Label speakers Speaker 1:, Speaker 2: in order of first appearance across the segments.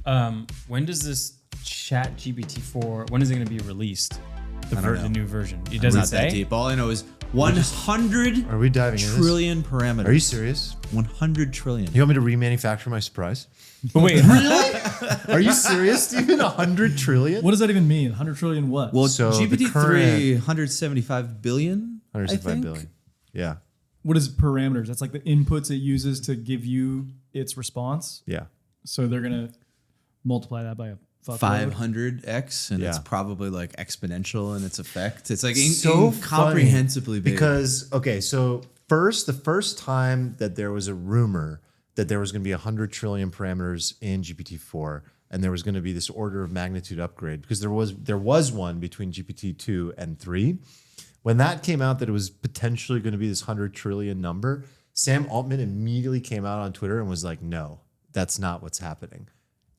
Speaker 1: When does this ChatGPT 4? When is it going to be released? The new version. It doesn't
Speaker 2: Not that
Speaker 1: say.
Speaker 2: deep. All I know is 100
Speaker 3: Are we diving into
Speaker 2: trillion parameters.
Speaker 3: Are you serious?
Speaker 2: 100 trillion.
Speaker 3: You want me to remanufacture my surprise?
Speaker 1: But wait,
Speaker 3: Are you serious, Stephen? 100 trillion?
Speaker 4: What does that even mean? 100 trillion what?
Speaker 2: Well,
Speaker 3: So the
Speaker 2: GPT-3,
Speaker 3: current-
Speaker 2: 175 billion.
Speaker 3: 175 billion. Yeah.
Speaker 4: What is parameters? That's like the inputs it uses to give you its response.
Speaker 3: Yeah.
Speaker 4: So they're going to multiply that by a fuckload.
Speaker 2: 500x, and it's
Speaker 3: Yeah.
Speaker 2: probably like exponential in its effect. It's like
Speaker 3: So
Speaker 2: incomprehensibly big.
Speaker 3: Because, okay, so the first time that there was a rumor that there was going to be 100 trillion parameters in GPT-4, and there was going to be this order of magnitude upgrade, because there was one between GPT-2 and 3. When that came out that it was potentially going to be this 100 trillion number, Sam Altman immediately came out on Twitter and was like, no, that's not what's happening.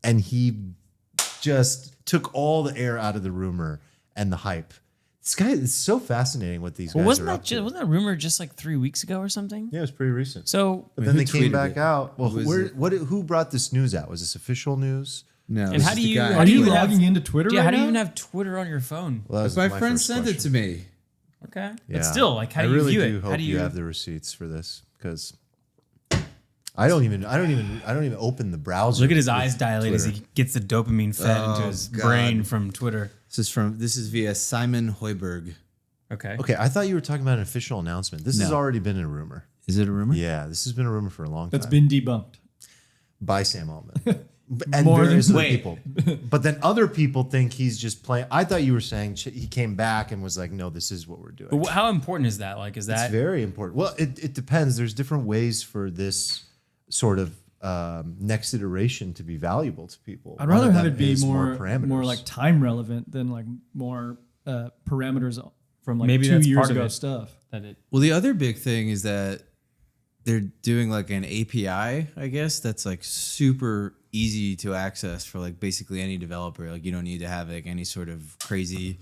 Speaker 3: And he just took all the air out of the rumor and the hype. This guy is so fascinating what these guys
Speaker 1: wasn't
Speaker 3: are
Speaker 1: that
Speaker 3: up to.
Speaker 1: wasn't that rumor just like 3 weeks ago or something?
Speaker 3: Yeah, it was pretty recent.
Speaker 1: So
Speaker 3: But then
Speaker 2: who
Speaker 3: they came
Speaker 2: tweeted
Speaker 3: back
Speaker 2: it?
Speaker 3: out. Well,
Speaker 2: Was
Speaker 3: who brought this news out? Was this official news?
Speaker 2: no.
Speaker 1: and
Speaker 2: it's
Speaker 1: how
Speaker 2: just
Speaker 1: do
Speaker 2: a
Speaker 1: you?
Speaker 2: guy.
Speaker 1: How
Speaker 4: Are
Speaker 1: do
Speaker 4: you
Speaker 1: even
Speaker 4: logging
Speaker 1: have,
Speaker 4: into Twitter
Speaker 1: Yeah,
Speaker 4: right
Speaker 1: how do you
Speaker 4: now?
Speaker 1: even have Twitter on your phone?
Speaker 3: Well, that was
Speaker 2: My
Speaker 3: my
Speaker 2: friend
Speaker 3: first
Speaker 2: sent it
Speaker 3: question.
Speaker 2: to me.
Speaker 1: Okay,
Speaker 3: Yeah.
Speaker 1: but still, like, how do
Speaker 3: I
Speaker 1: you
Speaker 3: really
Speaker 1: view
Speaker 3: do
Speaker 1: it?
Speaker 3: hope
Speaker 1: How do
Speaker 3: you have the receipts for this, because I don't even open the browser.
Speaker 1: Look at his
Speaker 3: with
Speaker 1: eyes dilate as
Speaker 3: Twitter.
Speaker 1: he gets the dopamine fed into
Speaker 2: Oh,
Speaker 1: his
Speaker 2: God.
Speaker 1: brain from Twitter.
Speaker 2: This is via Simon Hoiberg.
Speaker 1: Okay.
Speaker 3: Okay, I thought you were talking about an official announcement. This has
Speaker 2: No.
Speaker 3: already been a rumor.
Speaker 2: Is it a rumor?
Speaker 3: Yeah, this has been a rumor for a long
Speaker 4: That's
Speaker 3: time.
Speaker 4: been debunked.
Speaker 3: By Sam Altman. And
Speaker 4: More than-
Speaker 3: various other
Speaker 1: Wait.
Speaker 3: people. But then other people think he's just playing. I thought you were saying he came back and was like, no, this is what we're doing.
Speaker 1: But how important is that? Like, is
Speaker 3: It's
Speaker 1: that
Speaker 3: very important. Well, it depends. There's different ways for this sort of next iteration to be valuable to people.
Speaker 4: I'd rather
Speaker 3: One of
Speaker 4: have
Speaker 3: them
Speaker 4: it be
Speaker 3: is
Speaker 4: more
Speaker 3: parameters.
Speaker 4: like time relevant than like more parameters from like
Speaker 1: Maybe
Speaker 4: 2
Speaker 1: that's
Speaker 4: years
Speaker 1: part of
Speaker 4: ago
Speaker 1: it.
Speaker 4: stuff.
Speaker 1: that it?
Speaker 2: Well, the other big thing is that they're doing like an API, I guess, that's like super easy to access for like basically any developer. Like you don't need to have like any sort of crazy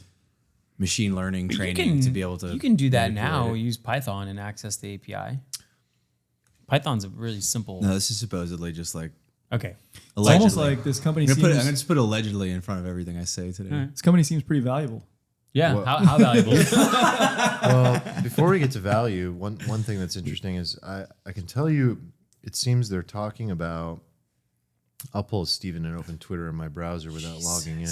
Speaker 2: machine learning
Speaker 1: But
Speaker 2: training to be able to.
Speaker 1: You can do that
Speaker 2: manipulate
Speaker 1: now.
Speaker 2: it.
Speaker 1: Use Python and access the API. Python's a really simple.
Speaker 2: No, this is supposedly just like
Speaker 1: Okay.
Speaker 4: It's
Speaker 2: allegedly.
Speaker 4: almost like this company
Speaker 2: I'm
Speaker 4: seems
Speaker 2: gonna just put allegedly in front of everything I say today.
Speaker 4: this company seems pretty valuable.
Speaker 1: Yeah.
Speaker 3: Well-
Speaker 1: How valuable?
Speaker 3: Well, before we get to value, one thing that's interesting is I can tell you, it seems they're talking about. I'll pull Steven and open Twitter in my browser without logging in.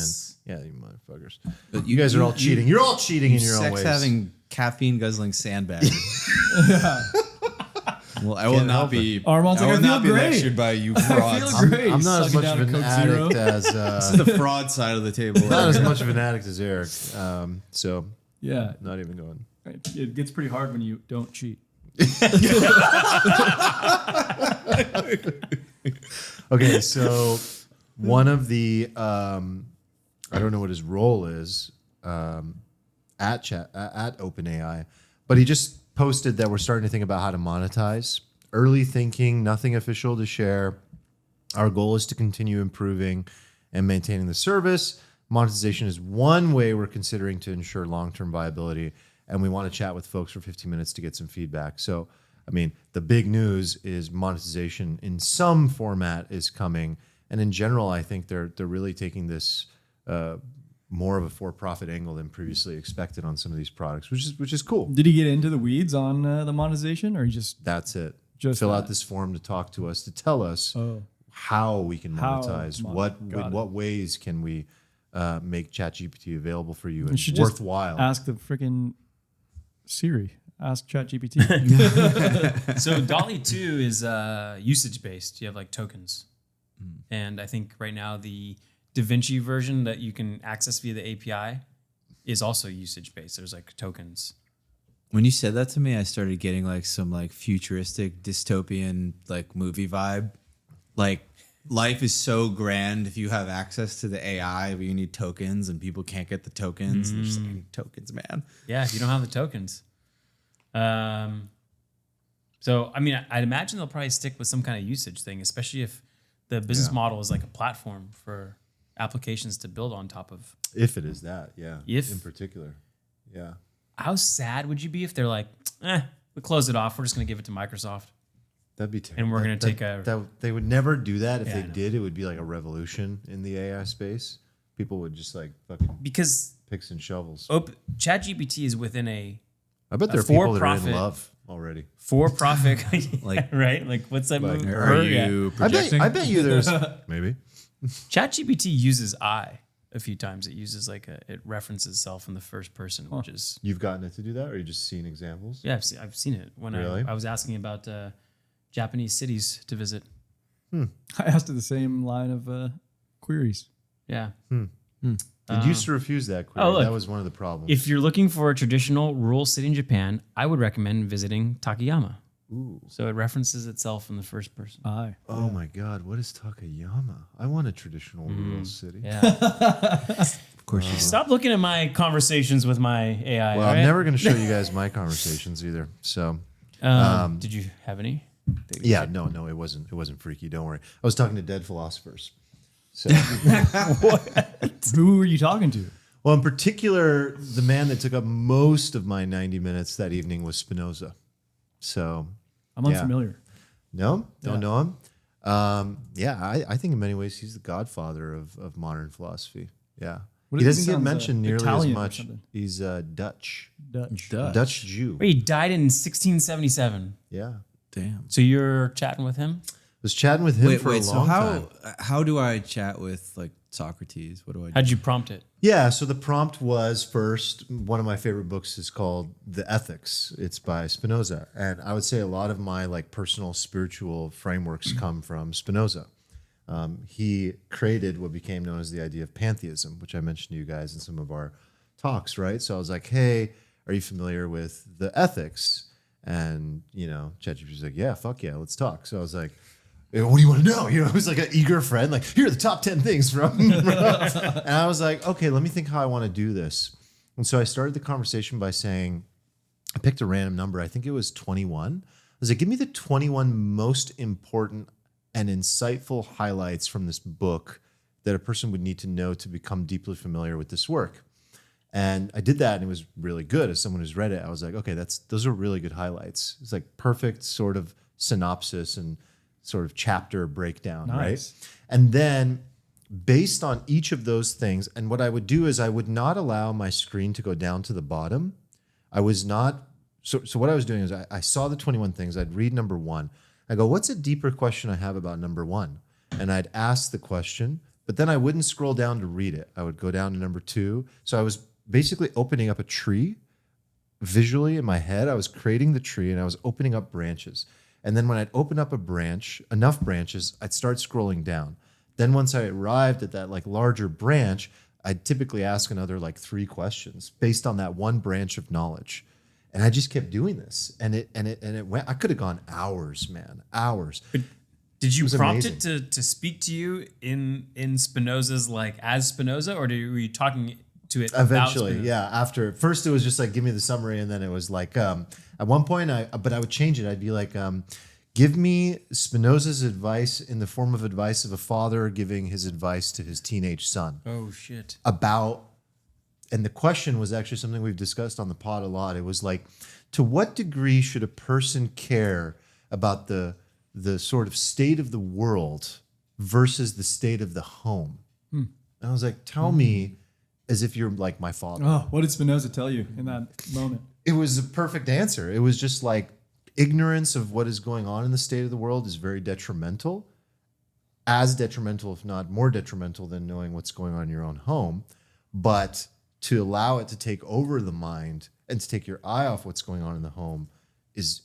Speaker 3: Yeah, you motherfuckers.
Speaker 2: But
Speaker 3: You guys are all cheating. You're all cheating in your own ways.
Speaker 2: Sex-having, caffeine-guzzling sandbagger. Well, I will
Speaker 3: Can't
Speaker 2: not
Speaker 3: help
Speaker 2: be.
Speaker 4: Armand's
Speaker 2: I
Speaker 4: like,
Speaker 2: will
Speaker 4: I
Speaker 2: not
Speaker 4: feel
Speaker 2: be
Speaker 4: great.
Speaker 2: lectured by you frauds.
Speaker 4: feel great.
Speaker 3: I'm not as
Speaker 4: Sucking
Speaker 3: much
Speaker 4: down
Speaker 3: of
Speaker 4: a
Speaker 3: an
Speaker 4: Coke
Speaker 3: addict
Speaker 4: Zero.
Speaker 3: as
Speaker 2: This is the fraud side of the table.
Speaker 3: not as much of an addict as Eric. So
Speaker 4: Yeah,
Speaker 3: not even going.
Speaker 4: it gets pretty hard when you don't cheat.
Speaker 3: Okay, so one of the I don't know what his role is at OpenAI, but he just posted that we're starting to think about how to monetize. Early thinking, nothing official to share. Our goal is to continue improving and maintaining the service. Monetization is one way we're considering to ensure long-term viability, and we want to chat with folks for 15 minutes to get some feedback. So, I mean, the big news is monetization in some format is coming, and in general, I think they're really taking this more of a for-profit angle than previously expected on some of these products, which is cool.
Speaker 4: Did he get into the weeds on the monetization, or he just
Speaker 3: That's it.
Speaker 4: Just
Speaker 3: fill out
Speaker 4: that.
Speaker 3: this form to talk to us, to tell us how we can
Speaker 4: How
Speaker 3: monetize,
Speaker 4: Got it.
Speaker 3: what ways can we make ChatGPT available for you
Speaker 4: You
Speaker 3: and
Speaker 4: should just
Speaker 3: worthwhile.
Speaker 4: ask the freaking Siri? Ask ChatGPT.
Speaker 1: So DALL-E 2 is usage based. You have like tokens, and I think right now the DaVinci version that you can access via the API is also usage based. There's like tokens.
Speaker 2: When you said that to me, I started getting like some like futuristic dystopian like movie vibe. Like life is so grand if you have access to the AI, but you need tokens and people can't get the tokens. They're just like tokens, man.
Speaker 1: Yeah, if you don't have the tokens. So I mean, I'd imagine they'll probably stick with some kind of usage thing, especially if the business model is like a platform for applications to build on top of.
Speaker 3: If it is that, yeah.
Speaker 1: If-
Speaker 3: in particular. Yeah.
Speaker 1: How sad would you be if they're like, we close it off. We're just going to give it to Microsoft.
Speaker 3: That'd be terrible.
Speaker 1: And we're going to take
Speaker 3: they would never do that. If
Speaker 1: Yeah,
Speaker 3: they
Speaker 1: I know.
Speaker 3: did, it would be like a revolution in the AI space. People would just like fucking
Speaker 1: because
Speaker 3: picks and shovels.
Speaker 1: ChatGPT is within a
Speaker 3: I bet there are people that are in
Speaker 1: for-profit-
Speaker 3: love already.
Speaker 1: for-profit,
Speaker 2: Like-
Speaker 1: right? Like what's that
Speaker 2: Like,
Speaker 1: movie?
Speaker 2: are
Speaker 1: Her? Yeah.
Speaker 2: you
Speaker 3: I
Speaker 2: projecting?
Speaker 3: bet you there's maybe.
Speaker 1: ChatGPT uses I a few times. It uses it references itself in the first person, which is
Speaker 3: You've gotten it to do that, or you just seen examples?
Speaker 1: yeah, I've seen it when
Speaker 3: Really?
Speaker 1: I was asking about Japanese cities to visit.
Speaker 4: I asked it the same line of queries.
Speaker 1: Yeah.
Speaker 3: It used to refuse that query.
Speaker 1: oh, look.
Speaker 3: That was one of the problems.
Speaker 1: If you're looking for a traditional rural city in Japan, I would recommend visiting Takayama.
Speaker 3: Ooh.
Speaker 1: So it references itself in the first person.
Speaker 4: Aye.
Speaker 3: Oh my God, what is Takayama? I want a traditional rural city.
Speaker 1: Yeah.
Speaker 2: Of course you
Speaker 1: Stop looking at my conversations with my AI.
Speaker 3: Well,
Speaker 1: all
Speaker 3: I'm
Speaker 1: right?
Speaker 3: never going to show you guys my conversations either. So,
Speaker 1: Did you have any?
Speaker 3: yeah, no, it wasn't freaky. Don't worry. I was talking to dead philosophers. So,
Speaker 4: Who are you talking to?
Speaker 3: well, in particular, the man that took up most of my 90 minutes that evening was Spinoza. So,
Speaker 4: I'm
Speaker 3: Yeah.
Speaker 4: unfamiliar.
Speaker 3: no, don't
Speaker 4: Yeah.
Speaker 3: know him. Yeah, I think in many ways he's the godfather of modern philosophy. Yeah.
Speaker 4: What
Speaker 3: He
Speaker 4: is-
Speaker 3: doesn't get
Speaker 4: sounds,
Speaker 3: mentioned nearly
Speaker 4: Italian
Speaker 3: as
Speaker 4: or
Speaker 3: much.
Speaker 4: something.
Speaker 3: He's Dutch.
Speaker 4: Dutch.
Speaker 3: Dutch Jew.
Speaker 1: Wait, he died in 1677.
Speaker 3: Yeah.
Speaker 2: Damn.
Speaker 1: So you're chatting with him?
Speaker 3: Was chatting with him
Speaker 2: Wait,
Speaker 3: for a
Speaker 2: so
Speaker 3: long time.
Speaker 2: how do I chat with like Socrates? What do I do?
Speaker 1: How'd you prompt it?
Speaker 3: Yeah, so the prompt was first, one of my favorite books is called The Ethics. It's by Spinoza. And I would say a lot of my like personal spiritual frameworks come from Spinoza. He created what became known as the idea of pantheism, which I mentioned to you guys in some of our talks, right? So I was like, hey, are you familiar with The Ethics? And, ChatGPT was like, yeah, fuck yeah, let's talk. So I was like, what do you want to know? It was like an eager friend, like, here are the top 10 things from. And I was like, okay, let me think how I want to do this. And so I started the conversation by saying, I picked a random number. I think it was 21. I was like, give me the 21 most important and insightful highlights from this book that a person would need to know to become deeply familiar with this work. And I did that, and it was really good. As someone who's read it, I was like, okay, those are really good highlights. It's like perfect sort of synopsis and sort of chapter breakdown,
Speaker 4: Nice.
Speaker 3: right? And then based on each of those things, and what I would do is I would not allow my screen to go down to the bottom. I was not, so what I was doing is I saw the 21 things. I'd read number one. I go, what's a deeper question I have about number one? And I'd ask the question, but then I wouldn't scroll down to read it. I would go down to number two. So I was basically opening up a tree visually in my head. I was creating the tree and I was opening up branches. And then when I'd open up a branch, enough branches, I'd start scrolling down. Then once I arrived at that like larger branch, I'd typically ask another like 3 questions based on that one branch of knowledge. And I just kept doing this. And it went, I could have gone hours, man, hours.
Speaker 1: Did you
Speaker 3: was
Speaker 1: prompt
Speaker 3: amazing.
Speaker 1: it to speak to you in Spinoza's like as Spinoza, or were you talking to it about
Speaker 3: Eventually,
Speaker 1: Spinoza?
Speaker 3: yeah. After first, it was just like give me the summary, and then it was like at one point, I would change it. I'd be like, give me Spinoza's advice in the form of advice of a father giving his advice to his teenage son
Speaker 1: Oh shit.
Speaker 3: about. And the question was actually something we've discussed on the pod a lot. It was like, to what degree should a person care about the sort of state of the world versus the state of the home? And I was like, tell me. As if you're like my father.
Speaker 4: Oh, what did Spinoza tell you in that moment?
Speaker 3: It was a perfect answer. It was just like ignorance of what is going on in the state of the world is very detrimental, as detrimental, if not more detrimental than knowing what's going on in your own home. But to allow it to take over the mind and to take your eye off what's going on in the home is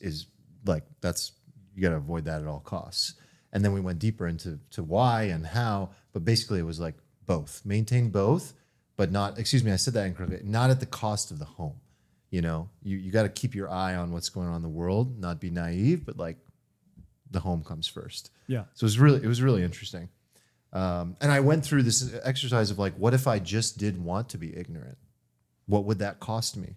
Speaker 3: like, you got to avoid that at all costs. And then we went deeper into why and how, but basically it was like both, maintain both. But not, excuse me, I said that incorrectly, not at the cost of the home. You got to keep your eye on what's going on in the world, not be naive, but like the home comes first.
Speaker 4: Yeah.
Speaker 3: So it was really interesting. And I went through this exercise of like, what if I just did want to be ignorant? What would that cost me?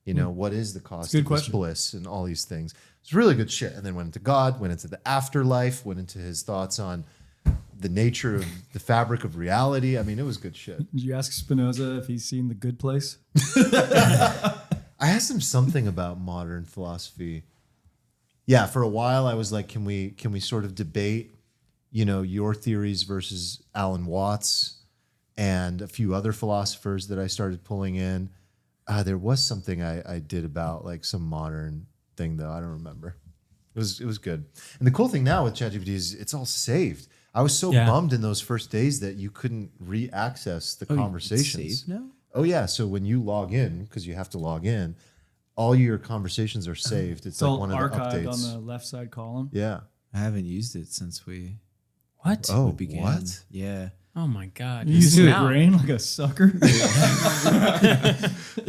Speaker 3: What is the cost
Speaker 4: good
Speaker 3: of this
Speaker 4: question.
Speaker 3: bliss and all these things? It's really good shit. And then went into God, went into the afterlife, went into his thoughts on the nature of the fabric of reality. I mean, it was good shit.
Speaker 4: Did you ask Spinoza if he's seen The Good Place?
Speaker 3: I asked him something about modern philosophy. Yeah, for a while I was like, can we sort of debate, your theories versus Alan Watts and a few other philosophers that I started pulling in. There was something I did about like some modern thing though. I don't remember. It was good. And the cool thing now with ChatGPT is it's all saved. I was so bummed in those first days that you couldn't re-access the conversations.
Speaker 2: It's saved now?
Speaker 3: Oh yeah. So when you log in, because you have to log in, all your conversations are saved. It's like
Speaker 4: all
Speaker 3: one of the
Speaker 4: archived
Speaker 3: updates.
Speaker 4: on the left side column.
Speaker 3: Yeah.
Speaker 2: I haven't used it since we
Speaker 1: What?
Speaker 3: Oh,
Speaker 2: began.
Speaker 3: what?
Speaker 2: Yeah.
Speaker 1: Oh my God.
Speaker 4: You using the
Speaker 1: Now.
Speaker 4: brain like a sucker.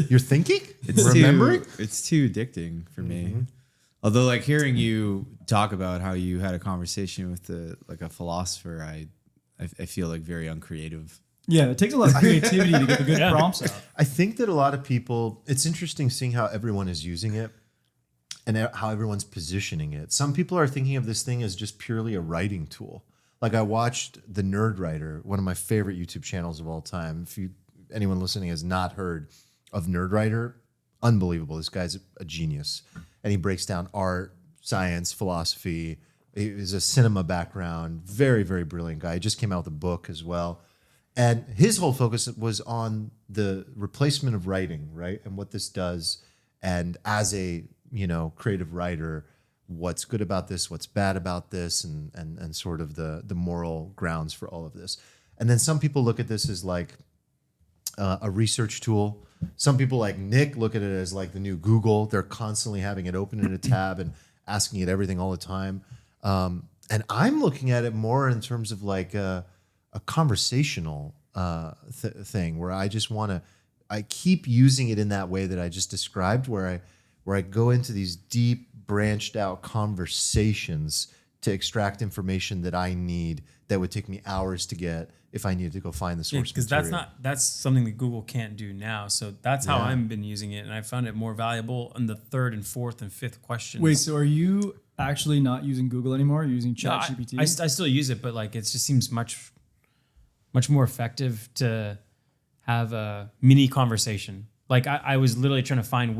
Speaker 3: You're thinking?
Speaker 2: It's
Speaker 3: Remembering?
Speaker 2: It's too addicting for me. Although, like hearing you talk about how you had a conversation with a philosopher, I feel like very uncreative.
Speaker 4: Yeah, it takes a lot of creativity to get the good prompts out.
Speaker 3: I think that a lot of people, it's interesting seeing how everyone is using it and how everyone's positioning it. Some people are thinking of this thing as just purely a writing tool. Like I watched The Nerd Writer, one of my favorite YouTube channels of all time. If anyone listening has not heard of Nerd Writer, unbelievable. This guy's a genius. And he breaks down art, science, philosophy. He has a cinema background. Very, very brilliant guy. He just came out with a book as well. And his whole focus was on the replacement of writing, right? And what this does. And as a, creative writer, what's good about this, what's bad about this, and sort of the moral grounds for all of this. And then some people look at this as like a research tool. Some people like Nick look at it as like the new Google. They're constantly having it open in a tab and asking it everything all the time. And I'm looking at it more in terms of like a conversational thing where I just I keep using it in that way that I just described, where I go into these deep branched out conversations to extract information that I need that would take me hours to get if I needed to go find the source material.
Speaker 1: Because that's something that Google can't do now. So that's how I've been using it, and I found it more valuable in the third and fourth and fifth questions.
Speaker 4: Wait, so are you actually not using Google anymore? You're using
Speaker 1: No,
Speaker 4: ChatGPT?
Speaker 1: I still use it, but like it just seems much more effective to have a mini conversation. Like I was literally trying to find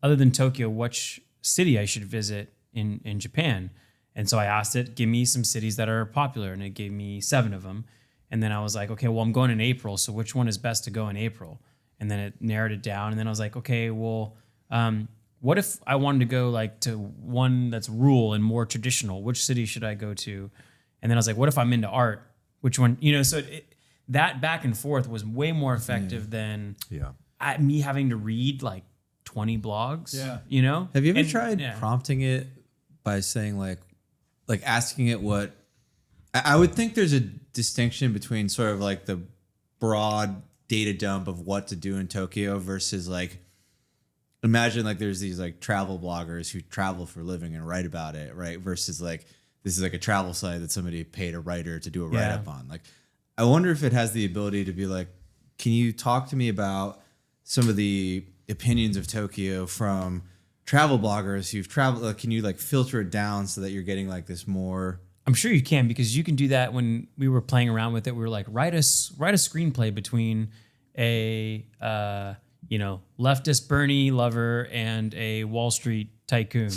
Speaker 1: other than Tokyo, which city I should visit in Japan. And so I asked it, give me some cities that are popular, and it gave me 7 of them. And then I was like, okay, well, I'm going in April, so which one is best to go in April? And then it narrowed it down. And then I was like, okay, well, what if I wanted to go like to one that's rural and more traditional? Which city should I go to? And then I was like, what if I'm into art? Which one? So that back and forth was way more effective than me having to read like 20 blogs.
Speaker 4: Yeah.
Speaker 2: Have you ever tried prompting it by saying like asking it what? I would think there's a distinction between sort of like the broad data dump of what to do in Tokyo versus like, imagine like there's these like travel bloggers who travel for a living and write about it, right? Versus like, this is like a travel site that somebody paid a writer to do a write-up on. Like, I wonder if it has the ability to be like, can you talk to me about some of the opinions of Tokyo from travel bloggers who've traveled? Like, can you like filter it down so that you're getting like this more?
Speaker 1: I'm sure you can, because you can do that. When we were playing around with it, we were like, write a screenplay between a leftist Bernie lover and a Wall Street tycoon,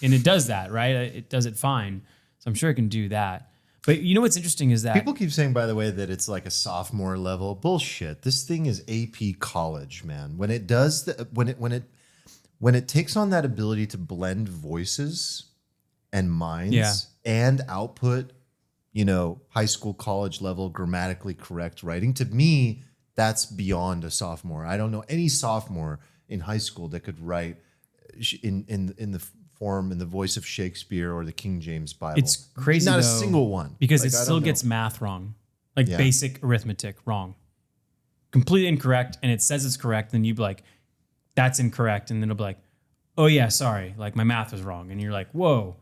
Speaker 1: and it does that, right? It does it fine. So I'm sure it can do that. But you know what's interesting is that
Speaker 3: people keep saying, by the way, that it's like a sophomore level. Bullshit. This thing is AP college, man. When it does when it takes on that ability to blend voices and minds and output, high school, college level, grammatically correct writing, to me, that's beyond a sophomore. I don't know any sophomore in high school that could write in the form, in the voice of Shakespeare or the King James Bible.
Speaker 1: it's crazy.
Speaker 3: Not a
Speaker 1: though,
Speaker 3: single one.
Speaker 1: because
Speaker 3: Like,
Speaker 1: it
Speaker 3: I
Speaker 1: still
Speaker 3: don't know.
Speaker 1: gets math wrong, like basic arithmetic wrong, completely incorrect, and it says it's correct. Then you'd be like, "That's incorrect," and then it'll be like, "Oh yeah, sorry, like my math was wrong," and you're like, "Whoa."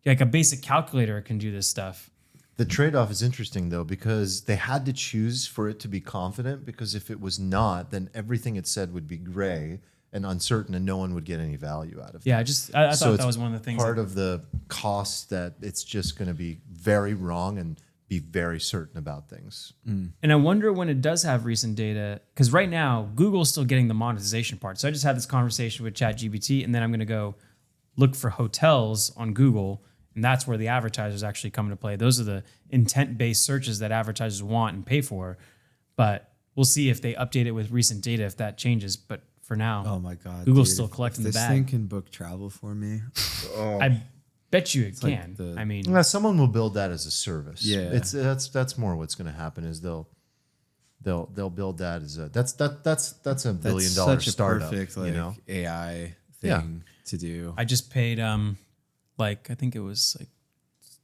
Speaker 1: Like a basic calculator can do this stuff.
Speaker 3: The trade-off is interesting, though, because they had to choose for it to be confident, because if it was not, then everything it said would be gray and uncertain, and no one would get any value out of it.
Speaker 1: Yeah, I thought that was one of the things.
Speaker 3: Part of the cost that it's just going to be very wrong and be very certain about things.
Speaker 1: And I wonder when it does have recent data, because right now Google's still getting the monetization part. So I just had this conversation with ChatGPT, and then I'm going to go, look for hotels on Google, and that's where the advertisers actually come into play. Those are the intent-based searches that advertisers want and pay for. But we'll see if they update it with recent data, if that changes. But for now,
Speaker 2: Oh my God.
Speaker 1: Google's
Speaker 2: dude,
Speaker 1: still
Speaker 2: if
Speaker 1: collecting the
Speaker 2: this
Speaker 1: bag.
Speaker 2: thing can book travel for me.
Speaker 1: I bet you it
Speaker 2: like
Speaker 1: can.
Speaker 2: the-
Speaker 1: I mean,
Speaker 3: Yeah, someone will build that as a service.
Speaker 2: Yeah.
Speaker 3: That's more what's going to happen is they'll build that as a that's a $1 billion
Speaker 2: such a
Speaker 3: startup.
Speaker 2: perfect like
Speaker 3: you know,
Speaker 2: AI
Speaker 3: Yeah.
Speaker 2: thing to do.
Speaker 1: I just paid like I think it was like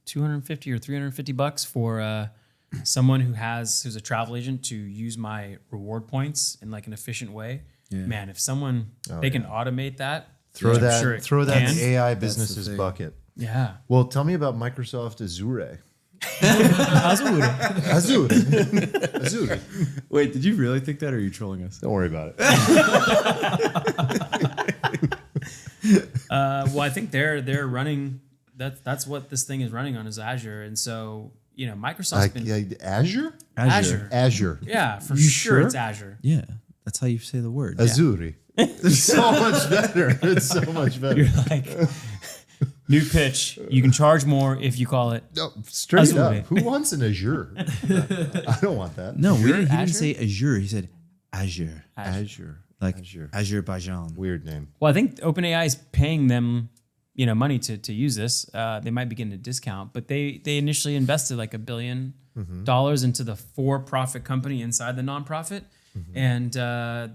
Speaker 1: $250 or $350 for someone who's a travel agent to use my reward points in like an efficient way.
Speaker 2: Yeah.
Speaker 1: Man, if someone they can automate that,
Speaker 3: throw
Speaker 1: which I'm
Speaker 3: that
Speaker 1: sure it
Speaker 3: throw that in
Speaker 1: can.
Speaker 3: AI
Speaker 2: the
Speaker 3: businesses
Speaker 2: thing.
Speaker 3: bucket.
Speaker 1: Yeah.
Speaker 3: Well, tell me about Microsoft Azure.
Speaker 1: Azure.
Speaker 3: Azure.
Speaker 2: Wait, did you really think that, or are you trolling us?
Speaker 3: Don't worry about it.
Speaker 1: Well, I think they're running. That's what this thing is running on is Azure, and so Microsoft's been
Speaker 3: Azure?
Speaker 1: Azure.
Speaker 3: Azure.
Speaker 1: Yeah, for
Speaker 3: You
Speaker 1: sure,
Speaker 3: sure?
Speaker 1: it's Azure.
Speaker 2: Yeah, that's how you say the word.
Speaker 3: Azure. It's so much better. It's so much better.
Speaker 1: You're like new pitch. You can charge more if you call it.
Speaker 3: No, straight
Speaker 1: Azure.
Speaker 3: up. Who wants an Azure? I don't want that.
Speaker 2: No, he
Speaker 1: Azure?
Speaker 2: didn't say Azure. He said Azure,
Speaker 3: Azure.
Speaker 2: like
Speaker 3: Azure.
Speaker 2: Azerbaijan.
Speaker 3: Weird name.
Speaker 1: Well, I think OpenAI is paying them, money to use this. They might be getting a discount, but they initially invested like $1 billion into the for-profit company inside the nonprofit, and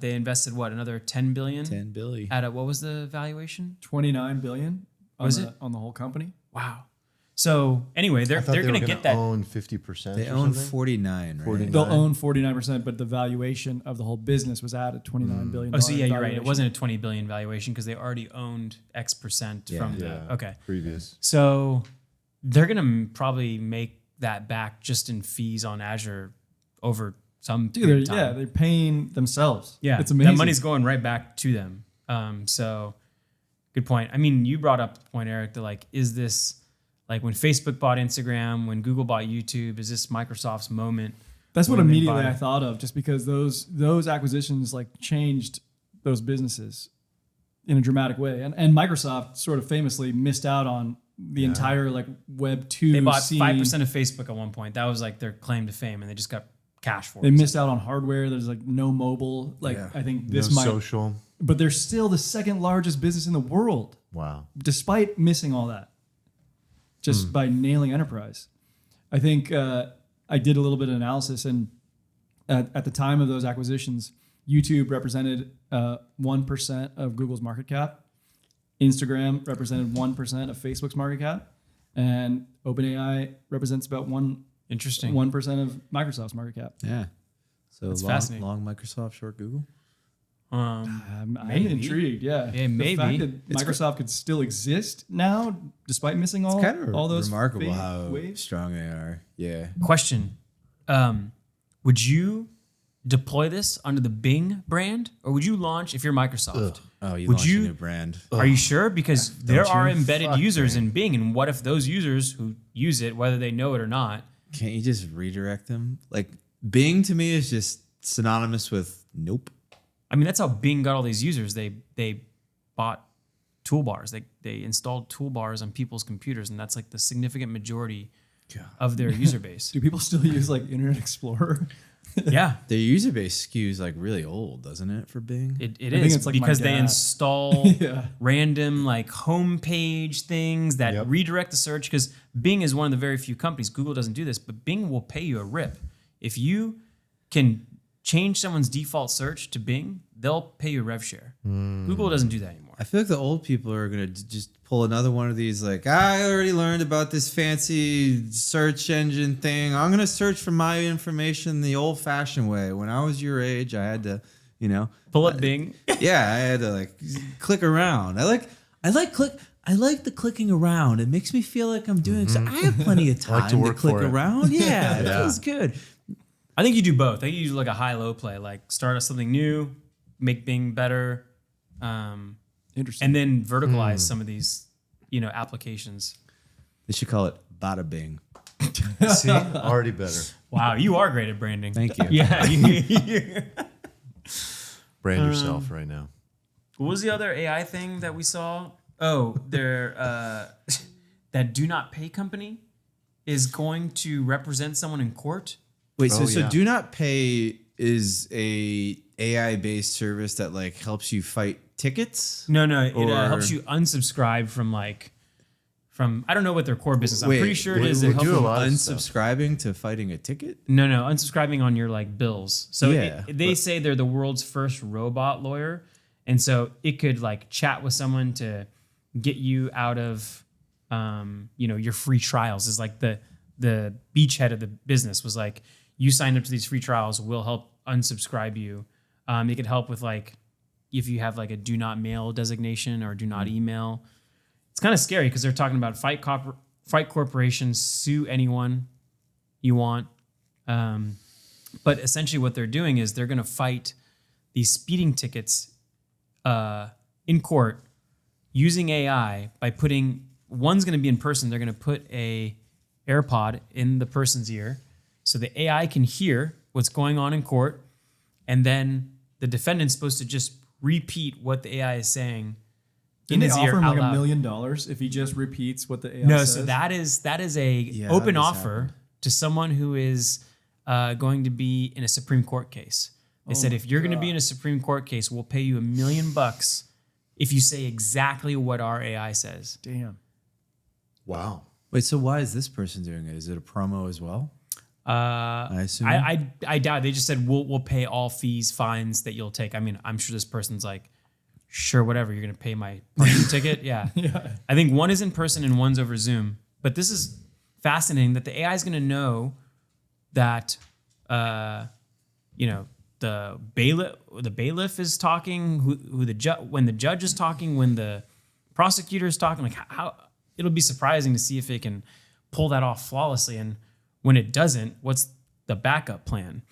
Speaker 1: they invested another $10 billion
Speaker 2: 10 billion.
Speaker 1: at what was the valuation?
Speaker 4: 29 billion on
Speaker 1: Was
Speaker 4: the,
Speaker 1: it?
Speaker 4: on the whole company.
Speaker 1: Wow. So anyway, they're
Speaker 3: They're
Speaker 1: going to get that.
Speaker 3: own 50%.
Speaker 2: They
Speaker 3: or
Speaker 2: own
Speaker 3: something?
Speaker 2: 49, right?
Speaker 3: 49.
Speaker 4: They'll own 49%, but the valuation of the whole business was at a $29 billion.
Speaker 1: Oh, so yeah, you're right. It
Speaker 4: valuation.
Speaker 1: wasn't a 20 billion valuation because they already owned X percent
Speaker 2: Yeah.
Speaker 1: from
Speaker 3: Yeah.
Speaker 1: the. Okay.
Speaker 3: Previous.
Speaker 1: So they're going to probably make that back just in fees on Azure over some
Speaker 4: Dude,
Speaker 1: period of time.
Speaker 4: they're paying themselves.
Speaker 1: Yeah,
Speaker 4: it's amazing.
Speaker 1: That money's going right back to them. So good point. I mean, you brought up the point, Eric, that like, is this like when Facebook bought Instagram, when Google bought YouTube, is this Microsoft's moment?
Speaker 4: That's what
Speaker 1: when they
Speaker 4: immediately
Speaker 1: buy-
Speaker 4: I thought of, just because those acquisitions like changed those businesses in a dramatic way, and Microsoft sort of famously missed out on the entire like Web 2
Speaker 1: They bought
Speaker 4: scene.
Speaker 1: 5% of Facebook at one point. That was like their claim to fame, and they just got cash for
Speaker 4: They
Speaker 1: it.
Speaker 4: missed out on hardware. There's like no mobile. Like
Speaker 2: Yeah.
Speaker 4: I think this
Speaker 3: No
Speaker 4: might,
Speaker 3: social.
Speaker 4: but they're still the second largest business in the world,
Speaker 3: Wow.
Speaker 4: despite missing all that, just by nailing enterprise. I think I did a little bit of analysis, and at the time of those acquisitions, YouTube represented 1% of Google's market cap, Instagram represented 1% of Facebook's market cap, and OpenAI represents about
Speaker 1: Interesting.
Speaker 4: 1% of Microsoft's market cap.
Speaker 2: Yeah. So
Speaker 1: That's
Speaker 2: long,
Speaker 1: fascinating.
Speaker 2: long Microsoft, short Google.
Speaker 4: I'm
Speaker 1: Maybe.
Speaker 4: intrigued. Yeah,
Speaker 1: Yeah, maybe.
Speaker 4: The fact that Microsoft could still exist now, despite missing all,
Speaker 2: Kind of
Speaker 4: all those
Speaker 2: remarkable
Speaker 4: big
Speaker 2: how
Speaker 4: waves.
Speaker 2: strong they are. Yeah.
Speaker 1: Question. Would you deploy this under the Bing brand, or would you launch if you're Microsoft?
Speaker 2: Oh, you
Speaker 1: Would
Speaker 2: launched
Speaker 1: you-
Speaker 2: a new brand.
Speaker 1: Are you sure? Because there
Speaker 3: Don't
Speaker 1: are
Speaker 3: you?
Speaker 1: embedded
Speaker 3: Fuck
Speaker 1: users
Speaker 3: me.
Speaker 1: in Bing, and what if those users who use it, whether they know it or not,
Speaker 2: Can't you just redirect them? Like Bing to me is just synonymous with nope.
Speaker 1: I mean, that's how Bing got all these users. They bought toolbars. They installed toolbars on people's computers, and that's like the significant majority of their user base.
Speaker 4: Do people still use like Internet Explorer?
Speaker 1: Yeah,
Speaker 2: Their user base skews like really old, doesn't it, for Bing?
Speaker 1: it
Speaker 4: I think
Speaker 1: is
Speaker 4: it's like my
Speaker 1: because they
Speaker 4: dad.
Speaker 1: install
Speaker 4: Yeah.
Speaker 1: random like homepage things that
Speaker 3: Yep.
Speaker 1: redirect the search. Because Bing is one of the very few companies. Google doesn't do this, but Bing will pay you a rip if you can change someone's default search to Bing. They'll pay you a rev share. Google doesn't do that anymore.
Speaker 2: I feel like the old people are gonna just pull another one of these. Like, I already learned about this fancy search engine thing. I'm gonna search for my information the old-fashioned way. When I was your age, I had to,
Speaker 1: Pull up Bing.
Speaker 2: yeah, I had to like click around. I like the clicking around. It makes me feel like I'm doing. So I have plenty of time
Speaker 3: like to
Speaker 2: to
Speaker 3: work
Speaker 2: click
Speaker 3: for it.
Speaker 2: around. Yeah, it
Speaker 3: Yeah.
Speaker 2: feels good.
Speaker 1: I think you do both. I think you do like a high-low play, like start us something new, make Bing better,
Speaker 4: Interesting.
Speaker 1: and then verticalize some of these, applications.
Speaker 2: They should call it Bada Bing.
Speaker 3: See? Already better.
Speaker 1: Wow, you are great at branding.
Speaker 2: Thank you.
Speaker 1: Yeah.
Speaker 3: Brand yourself right now.
Speaker 1: What was the other AI thing that we saw? they're that do not pay company is going to represent someone in court.
Speaker 2: Wait,
Speaker 3: Oh,
Speaker 2: so
Speaker 3: yeah.
Speaker 2: Do Not Pay is a AI based service that like helps you fight tickets?
Speaker 1: No, it
Speaker 2: Or-
Speaker 1: helps you unsubscribe from I don't know what their core business. I'm
Speaker 2: Wait,
Speaker 1: pretty sure it
Speaker 3: we-
Speaker 1: is.
Speaker 3: we
Speaker 1: It helps
Speaker 3: do a
Speaker 1: you-
Speaker 3: lot of stuff.
Speaker 2: Unsubscribing to fighting a ticket?
Speaker 1: No, unsubscribing on your like bills. So
Speaker 2: Yeah,
Speaker 1: they say they're the world's first robot lawyer, and so it could like chat with someone to get you out of, your free trials. Is like the beachhead of the business was like, you signed up to these free trials, we'll help unsubscribe you. It could help with like if you have like a do not mail designation or do not email. It's kind of scary because they're talking about fight corporations, sue anyone you want. But essentially what they're doing is they're going to fight these speeding tickets in court using AI by one's going to be in person. They're going to put a AirPod in the person's ear so the AI can hear what's going on in court. And then the defendant's supposed to just repeat what the AI is saying in
Speaker 4: Didn't they
Speaker 1: his ear
Speaker 4: offer him
Speaker 1: out
Speaker 4: like
Speaker 1: loud.
Speaker 4: $1 million if he just repeats what the AI
Speaker 1: No,
Speaker 4: says?
Speaker 1: so that is a
Speaker 2: Yeah,
Speaker 1: open
Speaker 2: that has
Speaker 1: offer
Speaker 2: happened.
Speaker 1: to someone who is going to be in a Supreme Court case. They said,
Speaker 4: my
Speaker 1: if you're going to be
Speaker 4: God.
Speaker 1: in a Supreme Court case, we'll pay you $1 million if you say exactly what our AI says.
Speaker 4: Damn.
Speaker 3: Wow.
Speaker 2: Wait, so why is this person doing it? Is it a promo as well? I assume.
Speaker 1: I doubt. They just said we'll pay all fees, fines that you'll take. I mean, I'm sure this person's like, sure, whatever. You're going to pay my parking ticket. Yeah. I think one is in person and one's over Zoom. But this is fascinating that the AI is going to know that, the bailiff is talking, who the when the judge is talking, when the prosecutor is talking. Like how it'll be surprising to see if it can pull that off flawlessly. And when it doesn't, what's the backup plan?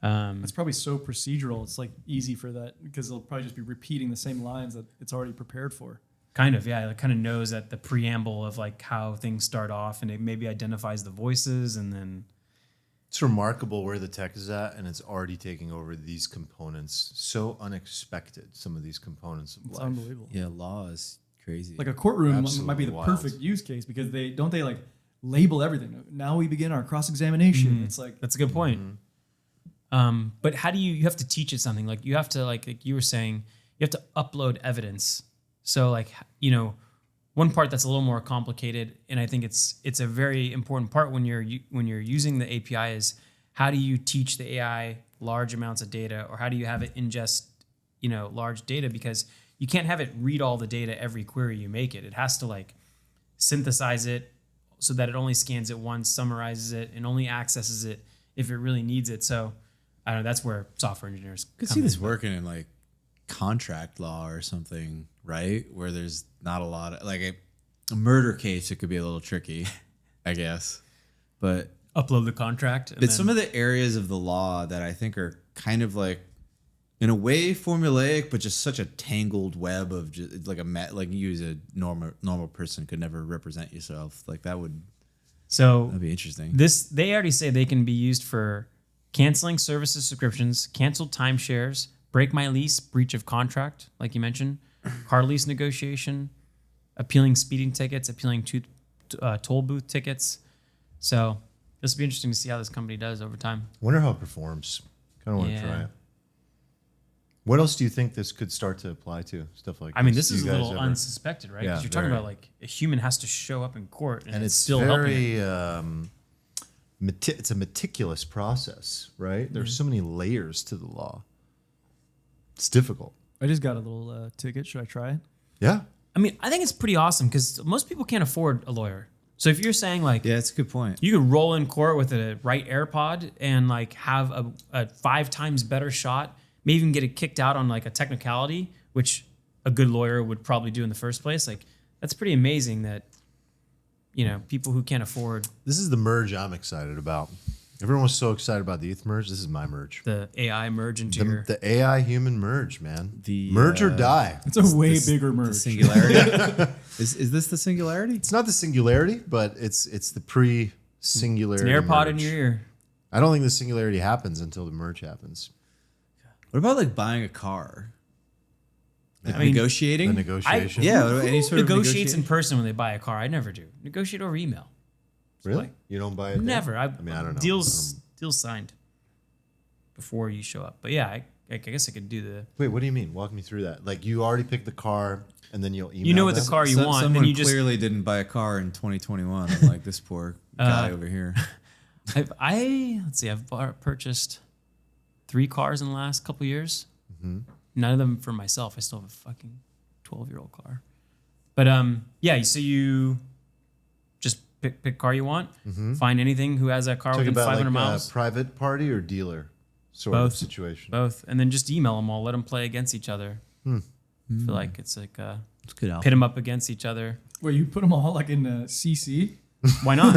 Speaker 4: It's probably so procedural. It's like easy for that because they'll probably just be repeating the same lines that it's already prepared for.
Speaker 1: Kind of, yeah. It kind of knows that the preamble of like how things start off, and it maybe identifies the voices, and then
Speaker 3: It's remarkable where the tech is at, and it's already taking over these components. So unexpected, some of these components of
Speaker 4: It's
Speaker 3: life.
Speaker 4: unbelievable.
Speaker 2: Yeah, law is crazy.
Speaker 4: Like a courtroom
Speaker 3: Absolutely
Speaker 4: might be the
Speaker 3: wild.
Speaker 4: perfect use case because they like label everything. Now we begin our cross-examination. It's like
Speaker 1: that's a good point. But how do you have to teach it something? Like you have to like you were saying, you have to upload evidence. So like, one part that's a little more complicated, and I think it's a very important part when you're using the API is how do you teach the AI large amounts of data, or how do you have it ingest, large data, because you can't have it read all the data every query you make it. It has to like synthesize it so that it only scans it once, summarizes it, and only accesses it if it really needs it. So I don't know. That's where software engineers
Speaker 2: could
Speaker 1: come
Speaker 2: see
Speaker 1: in.
Speaker 2: this working in like contract law or something, right? Where there's not a lot of like a murder case. It could be a little tricky, I guess. But
Speaker 1: Upload the contract. And
Speaker 2: some of the areas of the law that I think are kind of like, in a way, formulaic, but just such a tangled web of just like like you as a normal person could never represent yourself. Like that'd be interesting.
Speaker 1: They already say they can be used for canceling services subscriptions, canceled timeshares, break my lease, breach of contract, like you mentioned, car lease negotiation, appealing speeding tickets, appealing toll booth tickets. So this will be interesting to see how this company does over time.
Speaker 3: Wonder how it performs. Kind of want to try it. What else do you think this could start to apply to? Stuff like
Speaker 1: I mean,
Speaker 3: this
Speaker 1: this is
Speaker 3: Do
Speaker 1: a
Speaker 3: you
Speaker 1: little
Speaker 3: guys ever-
Speaker 1: unsuspected, right? Because
Speaker 3: Yeah,
Speaker 1: you're talking
Speaker 3: very.
Speaker 1: about like a human has to show up in court, and
Speaker 3: And it's
Speaker 1: still helping.
Speaker 3: very it's a meticulous process, right? There's so many layers to the law. It's difficult.
Speaker 4: I just got a little ticket. Should I try it?
Speaker 3: Yeah.
Speaker 1: I mean, I think it's pretty awesome because most people can't afford a lawyer. So if you're saying like,
Speaker 2: Yeah, it's a good point.
Speaker 1: you could roll in court with a right AirPod and like have a 5 times better shot, maybe even get it kicked out on like a technicality, which a good lawyer would probably do in the first place. Like that's pretty amazing that, people who can't afford
Speaker 3: This is the merge I'm excited about. Everyone was so excited about the ETH merge. This is my merge.
Speaker 1: the AI merge into your...
Speaker 3: The AI human merge, man.
Speaker 2: The,
Speaker 3: merge or die.
Speaker 4: It's a way bigger
Speaker 2: The
Speaker 4: merge.
Speaker 2: singularity. is this the singularity?
Speaker 3: It's not the singularity, but it's the pre-singularity.
Speaker 1: An AirPod in
Speaker 3: merge.
Speaker 1: your ear.
Speaker 3: I don't think the singularity happens until the merge happens.
Speaker 2: What about like buying a car?
Speaker 1: I mean,
Speaker 2: negotiating.
Speaker 3: The negotiation.
Speaker 2: Yeah, any sort of
Speaker 1: negotiates in
Speaker 2: negotiation.
Speaker 1: person when they buy a car. I never do. Negotiate over email.
Speaker 3: Really?
Speaker 1: Like,
Speaker 3: You don't buy it? there?
Speaker 1: Never.
Speaker 3: I mean, I don't know.
Speaker 1: Deals signed before you show up. But yeah, I guess I could do the.
Speaker 3: Wait, what do you mean? Walk me through that. Like you already picked the car, and then you'll email.
Speaker 1: You know what the
Speaker 3: them?
Speaker 1: car you want,
Speaker 2: Someone
Speaker 1: and you just.
Speaker 2: clearly didn't buy a car in 2021. I'm like this poor guy over here.
Speaker 1: Let's see. I've purchased 3 cars in the last couple years. None of them for myself. I still have a fucking 12-year-old car. But yeah. So you just pick car you want. Find anything who has that car
Speaker 3: Talking
Speaker 1: within
Speaker 3: about
Speaker 1: 500
Speaker 3: like
Speaker 1: miles.
Speaker 3: a private party or dealer sort of
Speaker 1: Both.
Speaker 3: situation.
Speaker 1: Both, and then just email them all. Let them play against each other. I feel like it's like
Speaker 2: It's good.
Speaker 1: pit them up against each other.
Speaker 4: Where you put them all like in CC?
Speaker 1: Why not?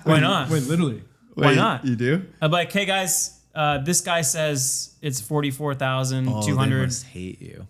Speaker 1: Why not?
Speaker 4: Wait, literally.
Speaker 1: Why not?
Speaker 2: You do?
Speaker 1: I'm like, hey guys, this guy says it's
Speaker 2: They
Speaker 1: 44,200.
Speaker 2: must hate you.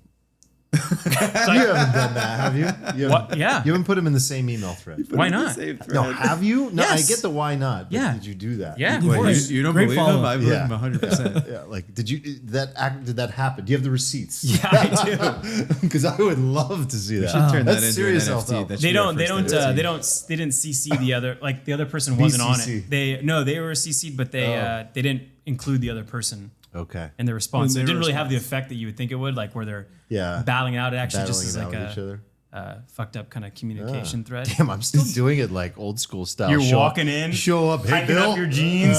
Speaker 3: You haven't done that, have you? You
Speaker 1: What?
Speaker 3: haven't,
Speaker 1: Yeah.
Speaker 3: you haven't put them in the same email thread.
Speaker 1: Why not?
Speaker 3: No, have you? No,
Speaker 1: Yes.
Speaker 3: I get the why not. But
Speaker 1: Yeah.
Speaker 3: Did you do that?
Speaker 1: Yeah.
Speaker 4: Wait,
Speaker 2: Wait, you don't
Speaker 4: Great
Speaker 2: believe him?
Speaker 4: follow-up.
Speaker 2: I believe
Speaker 3: Yeah.
Speaker 2: him 100%.
Speaker 3: Yeah. Like, did that happen? Do you have the receipts?
Speaker 1: Yeah, I do.
Speaker 3: Because I would love to see that.
Speaker 2: should turn that
Speaker 3: That's
Speaker 2: into
Speaker 3: serious
Speaker 2: an NFT.
Speaker 3: self-help.
Speaker 2: That should
Speaker 1: They
Speaker 2: be our
Speaker 1: don't. They
Speaker 2: first
Speaker 1: don't.
Speaker 2: NFT.
Speaker 1: They didn't CC the other. Like the other person wasn't on
Speaker 3: BCC.
Speaker 1: it. They were CC'd, but they didn't include the other person
Speaker 3: Okay.
Speaker 1: in the response. So
Speaker 4: In
Speaker 1: it
Speaker 4: their
Speaker 1: didn't really have the
Speaker 4: response.
Speaker 1: effect that you would think it would. Like where they're
Speaker 3: Yeah.
Speaker 1: battling out. It actually
Speaker 3: Battling
Speaker 1: just is
Speaker 3: it out
Speaker 1: like
Speaker 3: with each other.
Speaker 1: a fucked up kind of communication thread.
Speaker 3: Damn, I'm still doing it like old school style.
Speaker 1: You're
Speaker 3: Show
Speaker 1: walking
Speaker 3: up,
Speaker 1: in,
Speaker 3: show up. Hey,
Speaker 1: hiking
Speaker 3: Bill.
Speaker 1: up your jeans.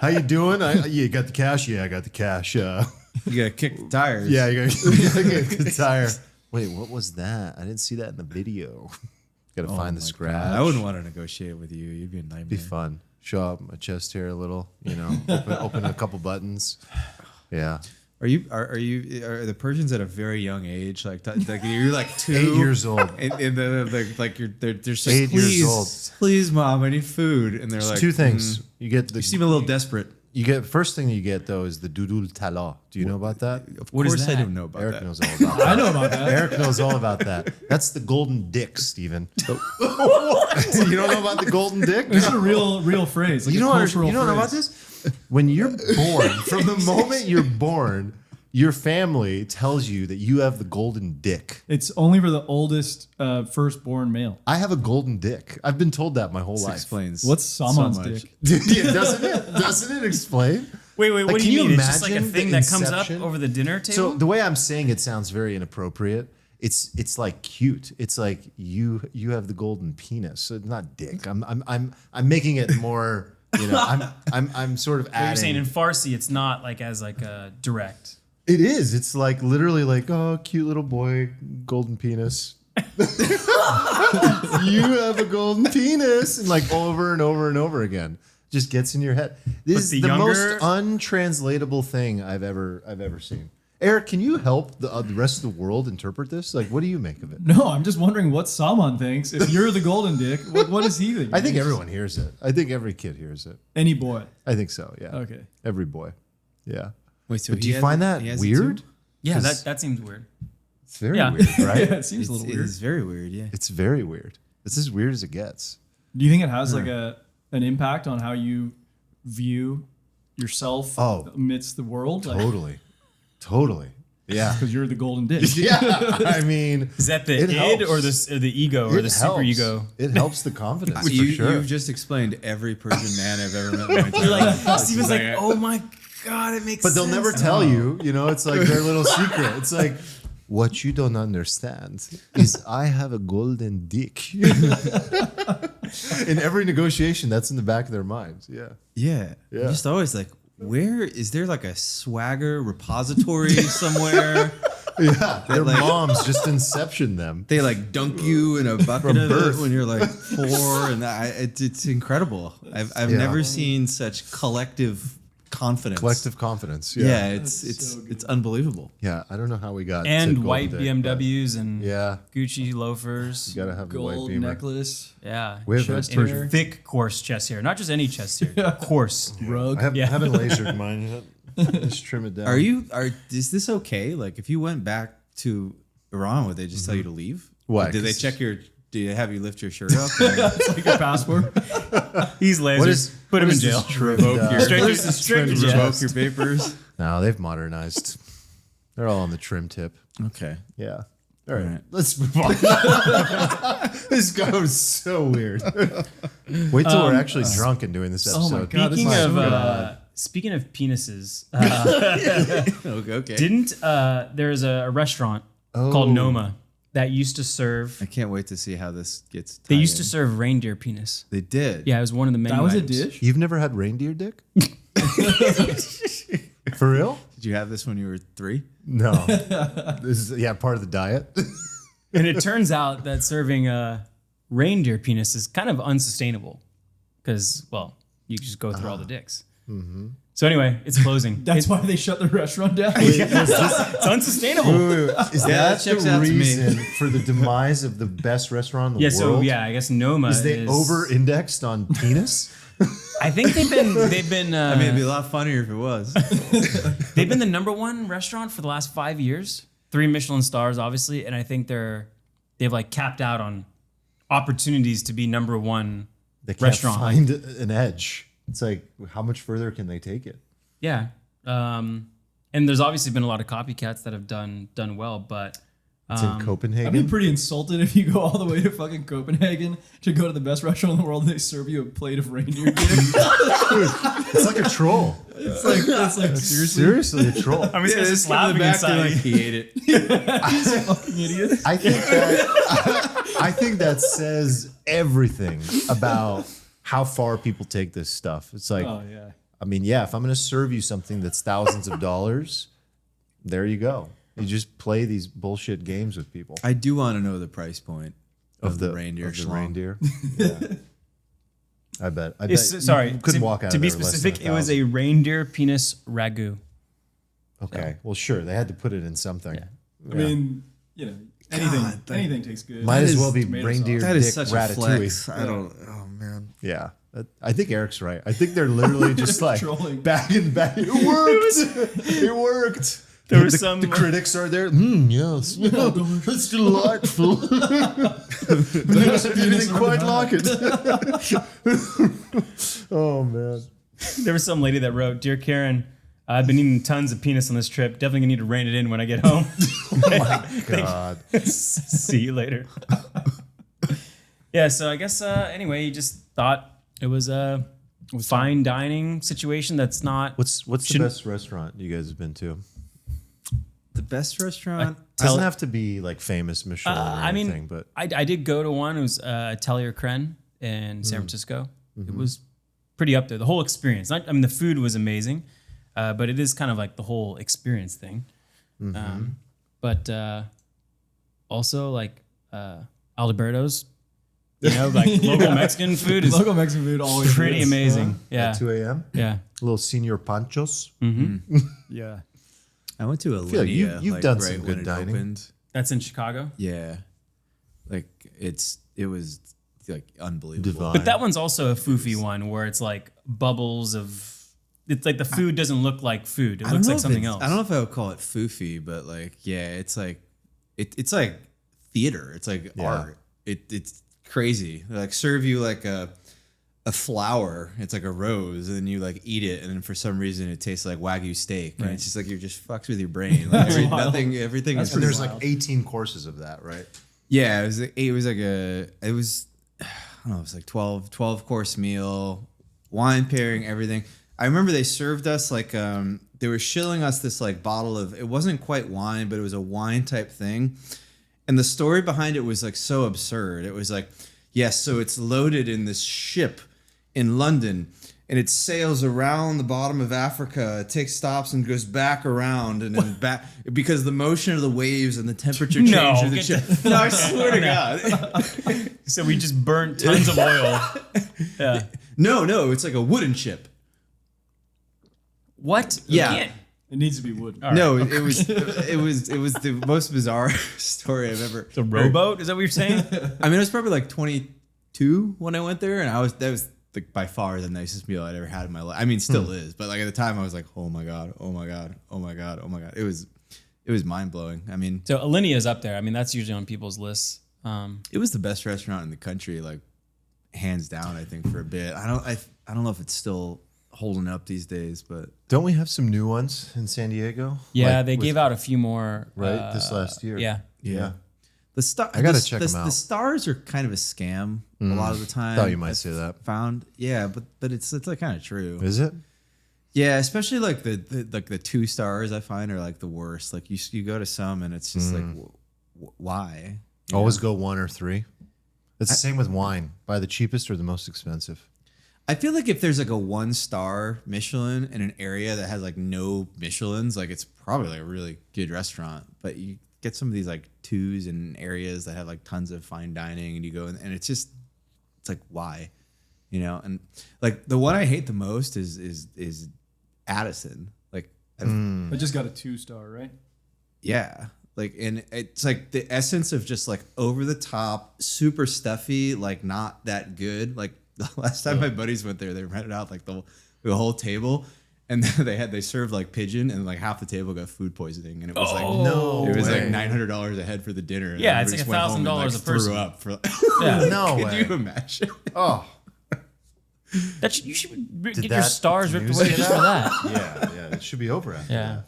Speaker 3: How you doing? You got the cash? Yeah, I got the cash.
Speaker 2: You gotta kick the tires.
Speaker 3: Yeah, you gotta get the tire. Wait, what was that? I didn't see that in the video. Gotta find the
Speaker 2: my
Speaker 3: scratch.
Speaker 2: God. I wouldn't want to negotiate with you. You'd be a nightmare.
Speaker 3: Be fun. Show up my chest hair a little. You know, open a couple buttons. Yeah.
Speaker 2: Are the Persians at a very young age? Like you're like 2
Speaker 3: 8 years old.
Speaker 2: and they're just
Speaker 3: 8
Speaker 2: like,
Speaker 3: years old.
Speaker 2: please, mom, I need food, and they're
Speaker 3: There's
Speaker 2: like,
Speaker 3: two things. You get the
Speaker 2: You seem a little desperate.
Speaker 3: you get first thing you get though is the dudul tala. Do you know about that?
Speaker 2: Of
Speaker 1: What is
Speaker 2: course, I
Speaker 1: that?
Speaker 2: don't know about
Speaker 3: Eric
Speaker 2: that.
Speaker 3: knows all about that.
Speaker 4: I know about that.
Speaker 3: Eric knows all about that. That's the golden dick, Steven. You don't know about the golden dick?
Speaker 4: This is a real phrase. Like
Speaker 3: You
Speaker 4: a
Speaker 3: don't,
Speaker 4: cultural
Speaker 3: you don't know about
Speaker 4: phrase.
Speaker 3: this? When you're born, from the moment you're born, your family tells you that you have the golden dick.
Speaker 4: It's only for the oldest firstborn male.
Speaker 3: I have a golden dick. I've been told that my whole
Speaker 2: This
Speaker 3: life.
Speaker 2: explains
Speaker 4: What's Saman's
Speaker 2: so much.
Speaker 4: dick?
Speaker 3: Yeah, doesn't it? Doesn't it explain?
Speaker 1: Wait,
Speaker 3: Like,
Speaker 1: what do
Speaker 3: can
Speaker 1: you
Speaker 3: you
Speaker 1: mean? It's just like a
Speaker 3: imagine
Speaker 1: thing
Speaker 3: the
Speaker 1: that comes up
Speaker 3: inception?
Speaker 1: over the dinner table?
Speaker 3: So the way I'm saying it sounds very inappropriate. It's like cute. It's like you have the golden penis. So it's not dick. I'm making it more. You know, I'm sort of
Speaker 1: What you're saying
Speaker 3: adding.
Speaker 1: in Farsi, it's not like as like a direct.
Speaker 3: It is. It's like literally like, oh, cute little boy, golden penis. You have a golden penis, and like over and over and over again, just gets in your head. This
Speaker 1: But
Speaker 3: is
Speaker 1: the
Speaker 3: the most
Speaker 1: younger-
Speaker 3: untranslatable thing I've ever seen. Eric, can you help the rest of the world interpret this? Like, what do you make of it?
Speaker 4: No, I'm just wondering what Saman thinks. If you're the golden dick, what does he think?
Speaker 3: I think everyone hears it. I think every kid hears it.
Speaker 4: Any boy.
Speaker 3: I think so. Yeah.
Speaker 4: Okay.
Speaker 3: Every boy. Yeah.
Speaker 2: Wait, so
Speaker 3: But do
Speaker 2: he
Speaker 3: you
Speaker 2: has
Speaker 3: find
Speaker 2: it-
Speaker 3: that
Speaker 2: he has it
Speaker 3: weird?
Speaker 2: too?
Speaker 1: Yeah,
Speaker 3: 'Cause-
Speaker 1: that seems weird.
Speaker 3: It's very
Speaker 1: Yeah.
Speaker 3: weird, right?
Speaker 4: Yeah, it seems a little weird.
Speaker 2: It's very weird. Yeah.
Speaker 3: It's very weird. It's as weird as it gets.
Speaker 4: Do you think it has like an impact on how you view yourself amidst the world?
Speaker 3: Totally. Totally. Yeah.
Speaker 4: Because you're the golden dick.
Speaker 3: Yeah. I mean,
Speaker 1: Is that the
Speaker 3: It
Speaker 1: id or
Speaker 3: helps.
Speaker 1: the ego or
Speaker 3: it
Speaker 1: the super
Speaker 3: helps.
Speaker 1: ego?
Speaker 3: It helps the confidence for
Speaker 2: You,
Speaker 3: sure.
Speaker 2: You've just explained every Persian man I've ever met in my entire
Speaker 1: Like
Speaker 2: life. It's
Speaker 1: Steven's
Speaker 2: just
Speaker 1: like, oh my god, it makes
Speaker 3: But
Speaker 1: sense.
Speaker 3: they'll never tell you. You know, it's like their little secret. It's like, what you don't understand is I have a golden dick. In every negotiation, that's in the back of their minds. Yeah.
Speaker 2: Yeah.
Speaker 3: Yeah.
Speaker 2: I'm just always like, where is there like a swagger repository somewhere?
Speaker 3: Yeah. Their
Speaker 2: like-
Speaker 3: moms just inception them.
Speaker 2: They like dunk you in a bucket
Speaker 3: From
Speaker 2: of
Speaker 3: birth.
Speaker 2: it when you're like 4, and it's incredible. I've
Speaker 3: Yeah.
Speaker 2: never seen such collective confidence.
Speaker 3: Collective confidence.
Speaker 2: Yeah,
Speaker 4: That's
Speaker 2: it's
Speaker 4: so good.
Speaker 2: it's unbelievable.
Speaker 3: Yeah. I don't know how we got to
Speaker 1: and
Speaker 3: golden
Speaker 1: white
Speaker 3: dick,
Speaker 1: BMWs and
Speaker 3: but Yeah.
Speaker 1: Gucci loafers.
Speaker 3: You gotta have the white
Speaker 4: Gold
Speaker 3: beamer.
Speaker 4: necklace,
Speaker 1: Yeah.
Speaker 3: We have
Speaker 4: chest
Speaker 3: a
Speaker 1: And
Speaker 4: hair,
Speaker 1: thick, coarse chest hair. Not just any chest hair. Coarse.
Speaker 4: rug.
Speaker 3: I
Speaker 1: Yeah.
Speaker 3: haven't lasered mine yet. Just trim it down.
Speaker 2: Is this okay? Like if you went back to Iran, would they just tell you to leave?
Speaker 3: Why?
Speaker 2: Did they
Speaker 3: 'Cause-
Speaker 2: check your? Do they have you lift your shirt up? And
Speaker 4: Take your passport.
Speaker 1: He's lasers. Put him in jail.
Speaker 3: Revoke
Speaker 2: your-
Speaker 1: Straight to
Speaker 2: revoke
Speaker 1: jail.
Speaker 2: your papers?
Speaker 3: No, they've modernized. They're all on the trim tip.
Speaker 2: Okay.
Speaker 3: Yeah. All right.
Speaker 2: Right.
Speaker 3: Let's move on. This goes so weird. Wait till we're actually drunk and doing this episode.
Speaker 4: Oh my God, this
Speaker 1: Speaking
Speaker 4: is
Speaker 1: of
Speaker 4: so good.
Speaker 1: speaking of penises,
Speaker 2: Okay.
Speaker 1: didn't there's a restaurant called Noma that used to serve.
Speaker 2: I can't wait to see how this gets.
Speaker 1: They
Speaker 2: tied
Speaker 1: used to
Speaker 2: in.
Speaker 1: serve reindeer penis.
Speaker 2: They did.
Speaker 1: Yeah, it was one of the menu
Speaker 4: That was a
Speaker 1: items.
Speaker 4: dish?
Speaker 3: You've never had reindeer dick? For real?
Speaker 2: Did you have this when you were 3?
Speaker 3: No. This is part of the diet.
Speaker 1: And it turns out that serving reindeer penis is kind of unsustainable because, well, you just go through all the dicks.
Speaker 3: Mm-hmm.
Speaker 1: So anyway, it's closing.
Speaker 4: That's why they shut the restaurant down.
Speaker 1: It's unsustainable.
Speaker 3: Is
Speaker 2: Yeah,
Speaker 3: that
Speaker 2: that checks
Speaker 3: the
Speaker 2: out to me.
Speaker 3: reason for the demise of the best restaurant in the
Speaker 1: Yeah, so
Speaker 3: world?
Speaker 1: yeah, I guess Noma
Speaker 3: Is they over-indexed on penis?
Speaker 1: I think they've been
Speaker 2: I mean, it'd be a lot funnier if it was.
Speaker 1: they've been the number one restaurant for the last 5 years. 3 Michelin stars, obviously, and I think they've like capped out on opportunities to be number one
Speaker 3: They can't
Speaker 1: restaurant.
Speaker 3: find an edge. It's like, how much further can they take it?
Speaker 1: Yeah, and there's obviously been a lot of copycats that have done well, but
Speaker 3: It's in Copenhagen.
Speaker 4: I'd be pretty insulted if you go all the way to fucking Copenhagen to go to the best restaurant in the world and they serve you a plate of reindeer dick.
Speaker 3: It's like a troll.
Speaker 4: It's like seriously,
Speaker 3: Seriously, a troll.
Speaker 1: I'm just laughing inside.
Speaker 2: he ate it.
Speaker 4: fucking idiot.
Speaker 3: I think that says everything about how far people take this stuff. It's like,
Speaker 4: Oh yeah.
Speaker 3: I mean, yeah, if I'm going to serve you something that's thousands of dollars, there you go. You just play these bullshit games with people.
Speaker 2: I do want to know the price point of the reindeer.
Speaker 3: Of the
Speaker 2: schlong.
Speaker 3: reindeer. Yeah. I bet.
Speaker 1: Sorry,
Speaker 3: you couldn't walk out
Speaker 1: to
Speaker 3: of
Speaker 1: be
Speaker 3: there less
Speaker 1: specific,
Speaker 3: than
Speaker 1: it was
Speaker 3: 1,000.
Speaker 1: a reindeer penis ragu.
Speaker 3: Okay. Well, sure. They had to put it in something.
Speaker 1: Yeah.
Speaker 4: I mean, anything tastes good.
Speaker 3: Might as
Speaker 2: is
Speaker 3: well be
Speaker 4: tomato
Speaker 3: reindeer
Speaker 4: sauce.
Speaker 2: That
Speaker 3: dick
Speaker 2: is such a
Speaker 3: ratatouille.
Speaker 2: flex. I don't. Oh man.
Speaker 3: Yeah. I think Eric's right. I think they're literally just like
Speaker 4: Trolling.
Speaker 3: back and back. It worked. It worked.
Speaker 1: There was
Speaker 3: the,
Speaker 1: some-
Speaker 3: the critics are there. Yes, it's delightful. Never anything quite like it. Oh man.
Speaker 1: There was some lady that wrote, "Dear Karen, I've been eating tons of penis on this trip. Definitely gonna need to rein it in when I get home.
Speaker 3: God.
Speaker 1: See you later." Yeah. So I guess anyway, you just thought it was a fine dining situation that's not.
Speaker 3: What's the
Speaker 1: Shouldn't-
Speaker 3: best restaurant you guys have been to?
Speaker 2: The best restaurant.
Speaker 3: Doesn't have to be like famous Michelin or
Speaker 1: I mean,
Speaker 3: anything, but
Speaker 1: I did go to one. It was Atelier Cren in San Francisco. It was pretty up there. The whole experience. I mean, the food was amazing, but it is kind of like the whole experience thing. But also like Alberto's, like local Mexican food is
Speaker 4: Local Mexican food always
Speaker 1: pretty
Speaker 4: is.
Speaker 1: amazing. Yeah,
Speaker 3: at 2 a.m.
Speaker 1: yeah.
Speaker 3: Little Senor Panchos.
Speaker 4: Yeah.
Speaker 2: I went to a
Speaker 3: feel like you've
Speaker 2: like,
Speaker 3: done
Speaker 2: right
Speaker 3: some
Speaker 2: when
Speaker 3: good
Speaker 2: it
Speaker 3: dining.
Speaker 2: opened.
Speaker 1: That's in Chicago.
Speaker 2: Yeah, like it was like unbelievable.
Speaker 3: Divine.
Speaker 1: But that one's also a foofy one where it's like bubbles of. It's like the food doesn't look like food. It looks like something else.
Speaker 2: I don't know if I would call it foofy, but like it's like it's like theater. It's like art. It's crazy. They like serve you like a flower. It's like a rose, and then you like eat it, and then for some reason it tastes like Wagyu steak, and it's just like you're just fucks with your brain. Like everything is.
Speaker 3: And there's
Speaker 4: wild.
Speaker 3: like 18 courses of that, right?
Speaker 2: Yeah, it was I don't know, it was like 12 course meal, wine pairing, everything. I remember they served us like they were shilling us this like bottle of, it wasn't quite wine, but it was a wine type thing. And the story behind it was like so absurd. It was like, yes, so it's loaded in this ship in London, and it sails around the bottom of Africa. It takes stops and goes back around and then back because the motion of the waves and the temperature change
Speaker 1: No,
Speaker 2: of the
Speaker 1: get
Speaker 2: ship. No, I swear to God.
Speaker 1: So we just burnt tons of oil. Yeah.
Speaker 2: No, it's like a wooden ship.
Speaker 1: What?
Speaker 2: Yeah.
Speaker 1: You can't-
Speaker 4: It needs to be wood.
Speaker 2: No, it was the most bizarre story I've ever.
Speaker 1: It's a rowboat? Is that what you're saying?
Speaker 2: I mean, I was probably like 22 when I went there, and that was like by far the nicest meal I'd ever had in my life. I mean, still is, but like at the time I was like, oh my god, oh my god, oh my god, oh my god. It was mind blowing. I mean,
Speaker 1: So Alinea is up there. I mean, that's usually on people's lists.
Speaker 2: it was the best restaurant in the country, like hands down. I think for a bit. I don't know if it's still holding up these days, but
Speaker 3: Don't we have some new ones in San Diego?
Speaker 1: Yeah,
Speaker 3: Like
Speaker 1: they
Speaker 3: with-
Speaker 1: gave out a few more.
Speaker 3: right this last year.
Speaker 1: Yeah.
Speaker 3: Yeah.
Speaker 2: the star.
Speaker 3: I gotta
Speaker 2: the,
Speaker 3: check
Speaker 2: the,
Speaker 3: 'em out.
Speaker 2: The stars are kind of a scam a lot of the time.
Speaker 3: Thought you might
Speaker 2: I've
Speaker 3: say that.
Speaker 2: Found, yeah, but it's like kind of true.
Speaker 3: Is it?
Speaker 2: Yeah, especially like the 2 stars I find are like the worst. Like you go to some and it's just like why? You
Speaker 3: Always
Speaker 2: know?
Speaker 3: go 1 or 3. It's the same with wine. Buy the cheapest or the most expensive.
Speaker 2: I feel like if there's like a 1-star Michelin in an area that has like no Michelins, like it's probably like a really good restaurant. But you get some of these like 2s in areas that have like tons of fine dining, and you go in, and it's like why, you know? And like the one I hate the most is Addison. Like
Speaker 4: I just got a 2-star, right?
Speaker 2: yeah, like, and it's like the essence of just like over the top, super stuffy, like not that good. Like the last time my buddies went there, they rented out like the whole table, and they served like pigeon, and like half the table got food poisoning, and it was like
Speaker 3: No
Speaker 2: it was
Speaker 3: way.
Speaker 2: like $900 a head for the dinner. And
Speaker 1: Yeah, it's
Speaker 2: everybody
Speaker 1: like
Speaker 2: just went home and,
Speaker 1: $1,000 a person.
Speaker 2: Threw up for.
Speaker 1: Yeah.
Speaker 3: No
Speaker 2: Could
Speaker 3: way.
Speaker 2: you imagine?
Speaker 3: Oh,
Speaker 1: You should get your
Speaker 3: that
Speaker 1: stars ripped
Speaker 3: news
Speaker 1: away
Speaker 3: get
Speaker 1: just for
Speaker 3: out?
Speaker 1: that.
Speaker 3: yeah. It should be over after
Speaker 1: Yeah.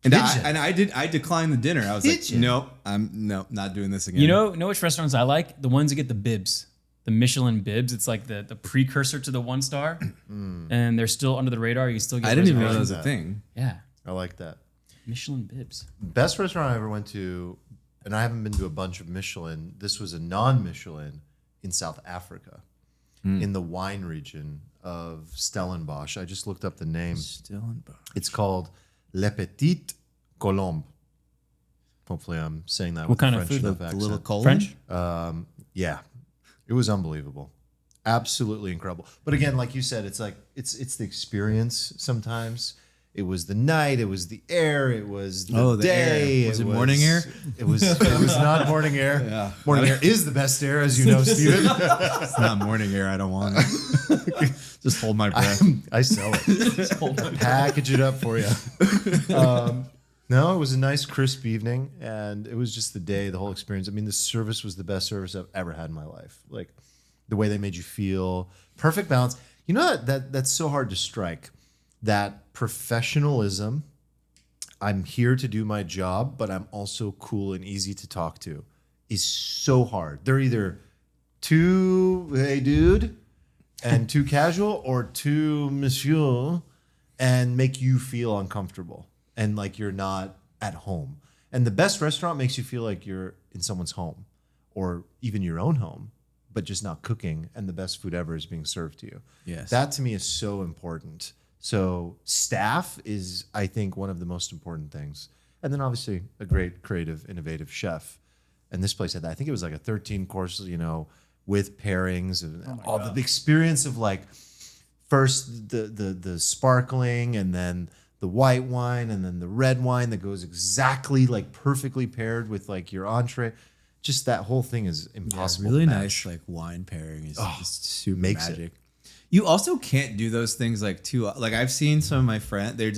Speaker 3: that.
Speaker 2: And I declined the dinner. I was like, nope, I'm not doing this again.
Speaker 1: You know which restaurants I like? The ones that get the bibs. The Michelin bibs. It's like the precursor to the 1-star. And they're still under the radar. You still get
Speaker 2: I didn't even know that
Speaker 1: reservations.
Speaker 2: was a thing.
Speaker 1: Yeah.
Speaker 3: I like that.
Speaker 1: Michelin bibs.
Speaker 3: Best restaurant I ever went to, and I haven't been to a bunch of Michelin. This was a non-Michelin in South Africa, in the wine region of Stellenbosch. I just looked up the name.
Speaker 2: Stellenbosch.
Speaker 3: It's called Le Petit Colombe. Hopefully, I'm saying that
Speaker 1: What
Speaker 3: with
Speaker 1: kind
Speaker 3: a
Speaker 1: of
Speaker 3: French
Speaker 1: food?
Speaker 3: enough
Speaker 2: The
Speaker 3: accent.
Speaker 2: little colon.
Speaker 1: French?
Speaker 3: Yeah, it was unbelievable, absolutely incredible. But again, like you said, it's like it's the experience. Sometimes it was the night, it was the air, it was the
Speaker 2: the
Speaker 3: day.
Speaker 2: air. Was it morning air?
Speaker 3: It was not morning air.
Speaker 2: Yeah.
Speaker 3: Morning air is the best air, as you know, Steven.
Speaker 2: It's not morning air. I don't want it. Just hold my breath.
Speaker 3: I sell it. Package it up for you. No, it was a nice, crisp evening, and it was just the day, the whole experience. I mean, the service was the best service I've ever had in my life. Like the way they made you feel, perfect balance. You know that's so hard to strike. That professionalism. I'm here to do my job, but I'm also cool and easy to talk to. Is so hard. They're either too hey dude and too casual, or too monsieur, and make you feel uncomfortable and like you're not at home. And the best restaurant makes you feel like you're in someone's home, or even your own home, but just not cooking, and the best food ever is being served to you.
Speaker 2: Yes.
Speaker 3: That to me is so important. So staff is, I think, one of the most important things. And then obviously a great creative, innovative chef. And this place had that. I think it was like a 13-course, with pairings and all the experience of like first the sparkling, and then the white wine, and then the red wine that goes exactly like perfectly paired with like your entree. Just that whole thing is impossible.
Speaker 2: really
Speaker 3: to
Speaker 2: nice
Speaker 3: match.
Speaker 2: like wine pairing is just super
Speaker 3: makes it.
Speaker 2: magic. You also can't do those things like too. Like I've seen some of my friends, they're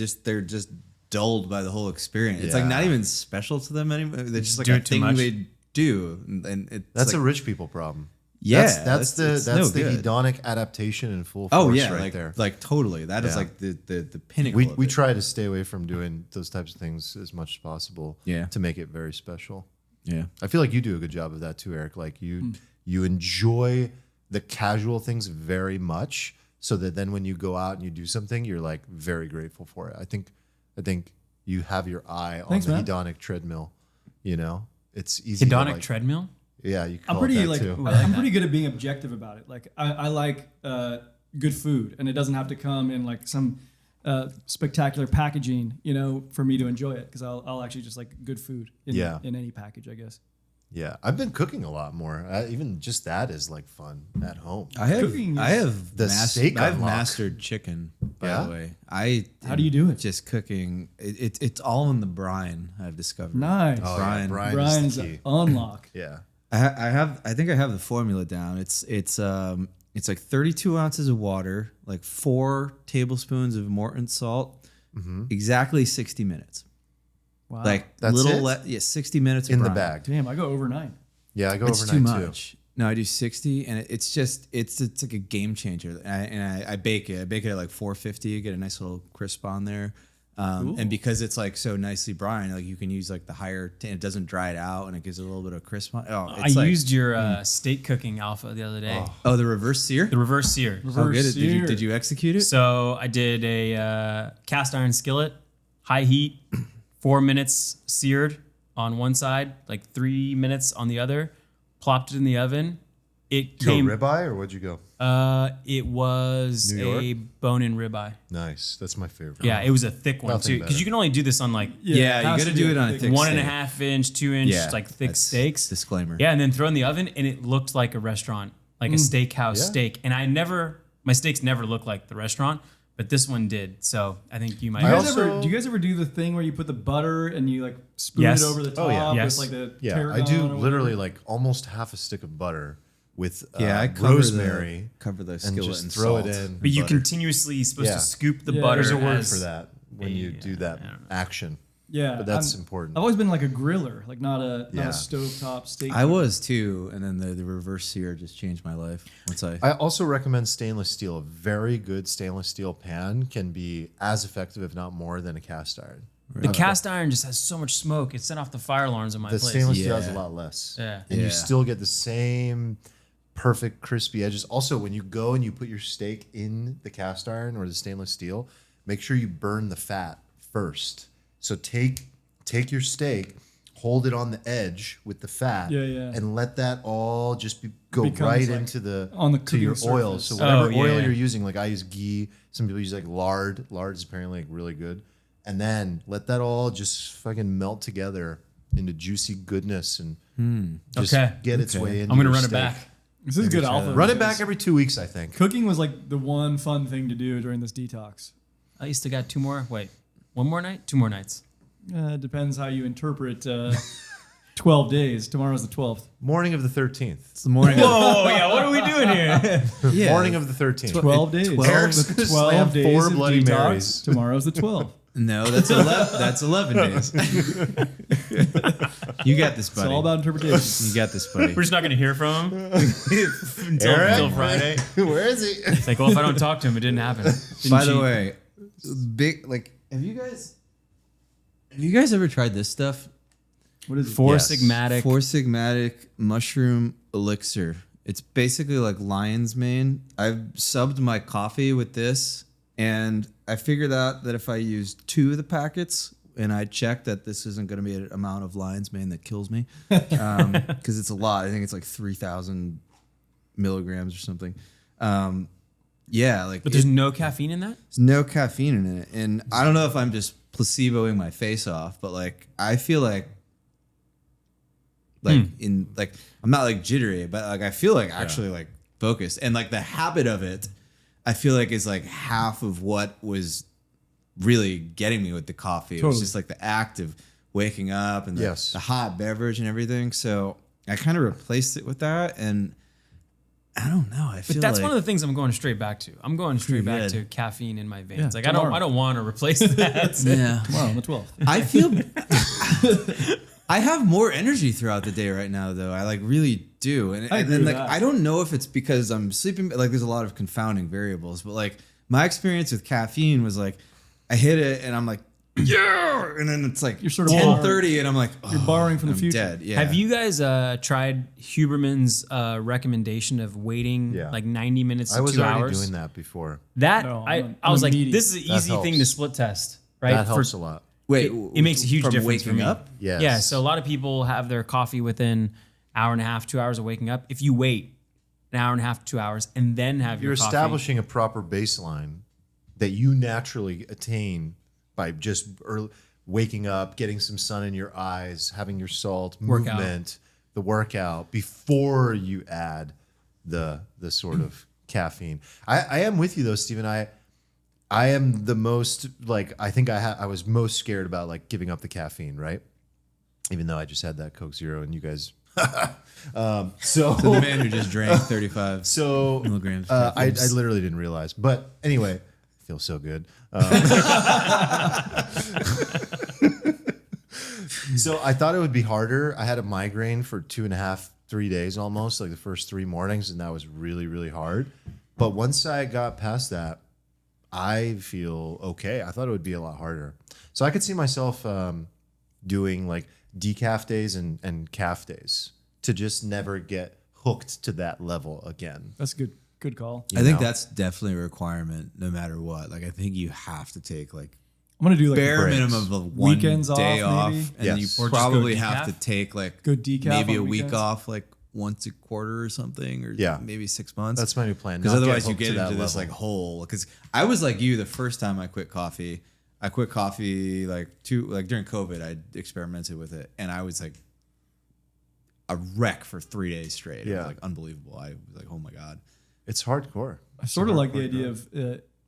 Speaker 2: just dulled by the whole experience. It's like
Speaker 3: Yeah.
Speaker 2: not even special to them anymore. They're just like
Speaker 1: do
Speaker 2: a
Speaker 1: it too
Speaker 2: thing
Speaker 1: much.
Speaker 2: they do, and it's
Speaker 3: That's
Speaker 2: like,
Speaker 3: a rich people problem.
Speaker 2: yeah.
Speaker 3: That's
Speaker 2: it's
Speaker 3: the
Speaker 2: no good.
Speaker 3: hedonic adaptation in full force
Speaker 2: Oh yeah,
Speaker 3: right
Speaker 2: like
Speaker 3: there.
Speaker 2: like totally. That is
Speaker 3: Yeah.
Speaker 2: like the pinnacle.
Speaker 3: We
Speaker 2: of
Speaker 3: we
Speaker 2: it.
Speaker 3: try to stay away from doing those types of things as much as possible.
Speaker 2: Yeah.
Speaker 3: To make it very special.
Speaker 2: Yeah.
Speaker 3: I feel like you do a good job of that too, Eric. Like you enjoy the casual things very much, so that then when you go out and you do something, you're like very grateful for it. I think you have your eye on
Speaker 4: Thanks,
Speaker 3: the
Speaker 4: man.
Speaker 3: hedonic treadmill. It's easy. to,
Speaker 1: Hedonic
Speaker 3: like-
Speaker 1: treadmill?
Speaker 3: Yeah, you call
Speaker 4: I'm pretty
Speaker 3: it that
Speaker 4: like
Speaker 3: too.
Speaker 4: I'm pretty good at being objective about it. Like I like good food, and it doesn't have to come in like some spectacular packaging, for me to enjoy it. Because I'll actually just like good food in any package, I guess.
Speaker 3: Yeah, I've been cooking a lot more. Even just that is like fun at home.
Speaker 2: I have
Speaker 4: Cooking
Speaker 2: I
Speaker 4: is-
Speaker 2: have
Speaker 3: The steak
Speaker 2: I've
Speaker 3: unlock.
Speaker 2: mastered chicken. By
Speaker 3: Yeah?
Speaker 2: the way,
Speaker 4: How do you do it?
Speaker 2: Just cooking. It's all in the brine. I've discovered.
Speaker 4: Nice.
Speaker 3: Oh,
Speaker 2: Brian.
Speaker 3: yeah, Brian
Speaker 4: Brian's
Speaker 3: is the key.
Speaker 4: unlock.
Speaker 3: Yeah.
Speaker 2: I think I have the formula down. It's like 32 ounces of water, like 4 tablespoons of Morton salt, exactly 60 minutes.
Speaker 4: Wow.
Speaker 2: Like
Speaker 3: That's
Speaker 2: little,
Speaker 3: it?
Speaker 2: 60 minutes of
Speaker 3: In the
Speaker 2: brine.
Speaker 3: bag.
Speaker 4: Damn, I go over 9.
Speaker 3: Yeah, I go
Speaker 2: It's
Speaker 3: overnight
Speaker 2: too
Speaker 3: too.
Speaker 2: much. No, I do 60, and it's like a game changer. And I bake it. I bake it at like 450. Get a nice little crisp on there. And because it's like so nicely brine, like you can use like the higher. It doesn't dry it out, and it gives it a little bit of crisp on. Oh,
Speaker 1: I used your steak cooking alpha the other day.
Speaker 2: Oh, the reverse sear.
Speaker 1: The reverse sear.
Speaker 2: Oh, good. Did you execute it?
Speaker 1: So I did a cast iron skillet, high heat, 4 minutes seared on one side, like 3 minutes on the other. Plopped it in the oven. It
Speaker 3: Did you
Speaker 1: came.
Speaker 3: go ribeye or what'd you go?
Speaker 1: It was
Speaker 3: New York?
Speaker 1: a bone-in ribeye.
Speaker 3: Nice. That's my favorite.
Speaker 1: Yeah, it was a thick one
Speaker 3: Nothing
Speaker 1: too, because
Speaker 3: better.
Speaker 1: you can only do this on like
Speaker 2: Yeah,
Speaker 4: it
Speaker 2: you
Speaker 4: has
Speaker 2: got to
Speaker 4: to
Speaker 2: do
Speaker 4: be
Speaker 2: it
Speaker 4: a
Speaker 2: on a
Speaker 4: thick
Speaker 2: thick
Speaker 1: 1.5 inch, 2 inch,
Speaker 2: Yeah,
Speaker 1: like thick
Speaker 2: that's
Speaker 1: steaks.
Speaker 2: disclaimer.
Speaker 1: Yeah, and then throw in the oven, and it looked like a restaurant, like a steakhouse
Speaker 3: Yeah.
Speaker 1: steak. And my steaks never look like the restaurant, but this one did. So I think you might.
Speaker 4: Do you,
Speaker 3: I
Speaker 4: guys
Speaker 3: also-
Speaker 4: ever, do you guys ever do the thing where you put the butter and you like spoon
Speaker 1: Yes.
Speaker 4: it over the top
Speaker 3: Oh, yeah.
Speaker 1: Yes.
Speaker 4: with like the
Speaker 3: Yeah,
Speaker 4: tarragon
Speaker 3: I do
Speaker 4: or
Speaker 3: literally like almost half a stick of butter with
Speaker 2: I cover
Speaker 3: rosemary
Speaker 2: cover the
Speaker 3: and
Speaker 2: skillet
Speaker 3: just
Speaker 2: and
Speaker 3: throw
Speaker 2: salt.
Speaker 3: it in.
Speaker 1: But you
Speaker 2: butter.
Speaker 1: continuously supposed
Speaker 3: Yeah.
Speaker 1: to scoop the
Speaker 4: Yeah,
Speaker 1: butter.
Speaker 3: There's a word
Speaker 1: as-
Speaker 3: for that when you do that
Speaker 1: I don't know.
Speaker 3: action.
Speaker 4: Yeah,
Speaker 3: But that's
Speaker 4: I'm-
Speaker 3: important.
Speaker 4: I've always been like a griller, like not a
Speaker 3: Yeah.
Speaker 4: stovetop steak.
Speaker 2: I was too, and then the reverse sear just changed my life once I.
Speaker 3: I also recommend stainless steel. A very good stainless steel pan can be as effective, if not more, than a cast iron.
Speaker 1: The cast iron just has so much smoke. It set off the fire alarms in my
Speaker 3: The
Speaker 1: place.
Speaker 3: stainless steel has a
Speaker 2: Yeah.
Speaker 3: lot less.
Speaker 1: Yeah.
Speaker 3: And
Speaker 2: Yeah.
Speaker 3: you still get the same perfect crispy edges. Also, when you go and you put your steak in the cast iron or the stainless steel, make sure you burn the fat first. So take your steak, hold it on the edge with the fat,
Speaker 4: Yeah.
Speaker 3: and let that all just go
Speaker 4: Becomes
Speaker 3: right
Speaker 4: like
Speaker 3: into the
Speaker 4: on the
Speaker 3: to your
Speaker 4: cooking
Speaker 3: oil.
Speaker 4: surface.
Speaker 3: So whatever
Speaker 1: Oh,
Speaker 3: oil
Speaker 1: yeah.
Speaker 3: you're using, like I use ghee, some people use like lard. Lard is apparently like really good. And then let that all just fucking melt together into juicy goodness and just
Speaker 1: Okay.
Speaker 3: get its way in.
Speaker 1: I'm gonna run it back.
Speaker 4: This is good alpha.
Speaker 3: Run it back every 2 weeks, I think.
Speaker 4: Cooking was like the one fun thing to do during this detox.
Speaker 1: I used to got 2 more. Wait, 1 more night? 2 more nights.
Speaker 4: It depends how you interpret 12 days. Tomorrow's the 12th.
Speaker 3: Morning of the 13th.
Speaker 2: It's the morning.
Speaker 1: Whoa, yeah. What are we doing here?
Speaker 2: Yeah.
Speaker 3: Morning of the 13th.
Speaker 4: 12 days.
Speaker 2: 12
Speaker 3: Eric's
Speaker 4: The
Speaker 3: gonna
Speaker 4: 12
Speaker 3: slam
Speaker 4: days
Speaker 3: 4
Speaker 4: of
Speaker 3: Bloody
Speaker 4: detox.
Speaker 3: Marys.
Speaker 4: Tomorrow's the 12th.
Speaker 2: No, that's 11. That's 11 days. You got this,
Speaker 4: It's
Speaker 2: buddy.
Speaker 4: all about interpretation.
Speaker 2: You got this, buddy.
Speaker 1: We're just not going to hear from him until Friday.
Speaker 3: Where is he?
Speaker 1: It's like, well, if I don't talk to him, it didn't happen. Didn't
Speaker 2: By the
Speaker 1: cheat.
Speaker 2: way, big like have you guys ever tried this stuff?
Speaker 4: What is it?
Speaker 1: Four
Speaker 3: Yes.
Speaker 1: Sigmatic.
Speaker 2: Four Sigmatic mushroom elixir. It's basically like lion's mane. I've subbed my coffee with this, and I figured out that if I use 2 of the packets and I check that this isn't going to be an amount of lion's mane that kills me, because it's a lot. I think it's like 3,000 milligrams or something. Yeah, like
Speaker 1: But there's no caffeine in that?
Speaker 2: there's no caffeine in it, and I don't know if I'm just placeboing my face off, but like I feel like in like I'm not like jittery, but like I feel like actually like focused, and like the habit of it, I feel like is like half of what was really getting me with the coffee. It was
Speaker 4: Totally.
Speaker 2: just like the act of waking up and the,
Speaker 3: Yes.
Speaker 2: the hot beverage and everything. So I kind of replaced it with that, and I don't know. I feel
Speaker 1: But that's
Speaker 2: like,
Speaker 1: one of the things I'm going straight back to. I'm going straight back
Speaker 2: good.
Speaker 1: to caffeine in my veins.
Speaker 4: Yeah,
Speaker 1: like
Speaker 4: tomorrow.
Speaker 1: I don't want to replace that.
Speaker 2: yeah.
Speaker 4: Tomorrow on the 12th.
Speaker 2: I feel I have more energy throughout the day right now, though. I like really do, and
Speaker 4: I
Speaker 2: and
Speaker 4: agree
Speaker 2: then
Speaker 4: with
Speaker 2: like
Speaker 4: that.
Speaker 2: I don't know if it's because I'm sleeping. Like there's a lot of confounding variables, but like my experience with caffeine was like I hit it and I'm like yeah, and then it's like
Speaker 4: You're sort of
Speaker 2: 10:30 and I'm like
Speaker 4: You're borrowing from the
Speaker 2: I'm
Speaker 4: future.
Speaker 2: dead. Yeah.
Speaker 1: Have you guys tried Huberman's recommendation of waiting
Speaker 3: Yeah.
Speaker 1: like 90 minutes
Speaker 3: I
Speaker 1: to
Speaker 3: was
Speaker 1: 2
Speaker 3: already
Speaker 1: hours?
Speaker 3: doing that before.
Speaker 1: That
Speaker 4: No,
Speaker 1: I
Speaker 4: I'm
Speaker 1: was
Speaker 4: a
Speaker 1: like,
Speaker 4: meaty.
Speaker 1: this is an
Speaker 3: That
Speaker 1: easy thing to
Speaker 3: helps.
Speaker 1: split test, right?
Speaker 3: That helps a lot.
Speaker 2: Wait,
Speaker 1: It makes a huge
Speaker 2: from
Speaker 1: difference for
Speaker 2: waking
Speaker 1: me.
Speaker 2: up?
Speaker 3: Yes.
Speaker 1: Yeah. So a lot of people have their coffee within hour and a half, 2 hours of waking up. If you wait an hour and a half, 2 hours, and then have
Speaker 3: You're
Speaker 1: your coffee,
Speaker 3: establishing a proper baseline that you naturally attain by just waking up, getting some sun in your eyes, having your salt,
Speaker 1: Workout.
Speaker 3: movement, the workout before you add the sort of caffeine. I am with you though, Stephen. I am the most like I think I was most scared about like giving up the caffeine, right? Even though I just had that Coke Zero and you guys so
Speaker 2: So the man who just drank 35
Speaker 3: so
Speaker 2: milligrams.
Speaker 3: I literally didn't realize. But anyway, I feel so good. So I thought it would be harder. I had a migraine for 2.5 3 days almost, like the first 3 mornings, and that was really, really hard. But once I got past that, I feel okay. I thought it would be a lot harder. So I could see myself doing like decaf days and calf days to just never get hooked to that level again.
Speaker 4: That's a good call.
Speaker 2: I think that's definitely a requirement no matter what. Like I think you have to take like
Speaker 4: I'm gonna do like
Speaker 2: bare
Speaker 3: breaks.
Speaker 2: minimum of one
Speaker 4: Weekends
Speaker 2: day
Speaker 4: off,
Speaker 2: off,
Speaker 4: maybe?
Speaker 2: and
Speaker 3: Yes.
Speaker 2: you
Speaker 1: Or just go
Speaker 2: probably
Speaker 1: decaf?
Speaker 2: have to take like
Speaker 4: good decaf
Speaker 2: maybe
Speaker 4: on
Speaker 2: a week
Speaker 4: weekends.
Speaker 2: off like once a quarter or something, or
Speaker 3: Yeah.
Speaker 2: maybe 6 months.
Speaker 3: That's my new plan.
Speaker 2: Because
Speaker 3: Not
Speaker 2: otherwise you
Speaker 3: hooked to
Speaker 2: get
Speaker 3: that
Speaker 2: into this
Speaker 3: level.
Speaker 2: like hole. Because I was like you the first time I quit coffee. I quit coffee like during COVID. I experimented with it, and I was like a wreck for 3 days straight. It
Speaker 3: Yeah.
Speaker 2: was like unbelievable. I was like, oh my god.
Speaker 3: It's hardcore.
Speaker 4: I sort of like the idea of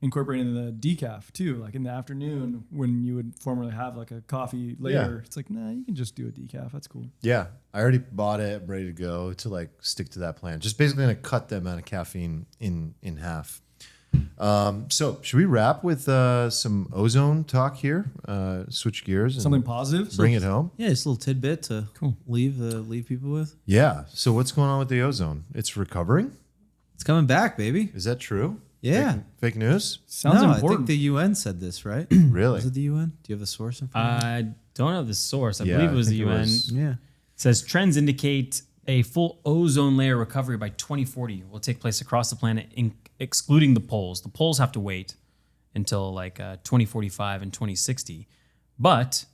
Speaker 4: incorporating the decaf too, like in the afternoon when you would formerly have like a coffee later. It's like, nah, you can just do a decaf. That's cool.
Speaker 3: Yeah, I already bought it, I'm ready to go to like stick to that plan. Just basically gonna cut the amount of caffeine in half. So should we wrap with some ozone talk here? Switch gears and
Speaker 4: Something positive.
Speaker 3: bring it home.
Speaker 2: Yeah, just a little tidbit to leave people with.
Speaker 3: Yeah. So what's going on with the ozone? It's recovering.
Speaker 2: It's coming back, baby.
Speaker 3: Is that true?
Speaker 2: Yeah.
Speaker 3: Fake news?
Speaker 4: Sounds
Speaker 2: no, I
Speaker 4: important.
Speaker 2: think the UN said this, right?
Speaker 3: Really?
Speaker 2: Was it the UN? Do you have the source in front of you?
Speaker 1: I don't have the source. I
Speaker 3: Yeah,
Speaker 1: believe it
Speaker 3: I
Speaker 1: was the
Speaker 3: think it
Speaker 1: UN.
Speaker 3: was-
Speaker 2: Yeah.
Speaker 1: It says trends indicate a full ozone layer recovery by 2040 will take place across the planet, excluding the poles. The poles have to wait until like 2045 and 2060. But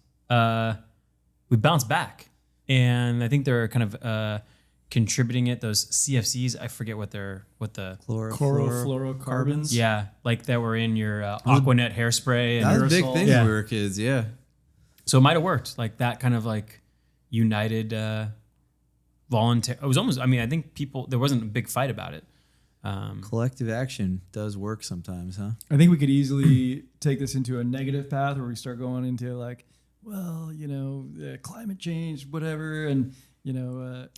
Speaker 1: we bounce back. And I think they're kind of contributing it. Those CFCs, I forget what the
Speaker 4: Chlorofluorocarbons.
Speaker 1: yeah, like that were in your Aquanet hairspray. And
Speaker 2: That was a big
Speaker 1: aerosol.
Speaker 2: thing
Speaker 1: Yeah.
Speaker 2: when we were kids. Yeah.
Speaker 1: So it might have worked, like that kind of like united volunteer. It was almost. I mean, I think there wasn't a big fight about it.
Speaker 2: Collective action does work sometimes, huh?
Speaker 4: I think we could easily take this into a negative path where we start going into like, well, climate change, whatever, and EVs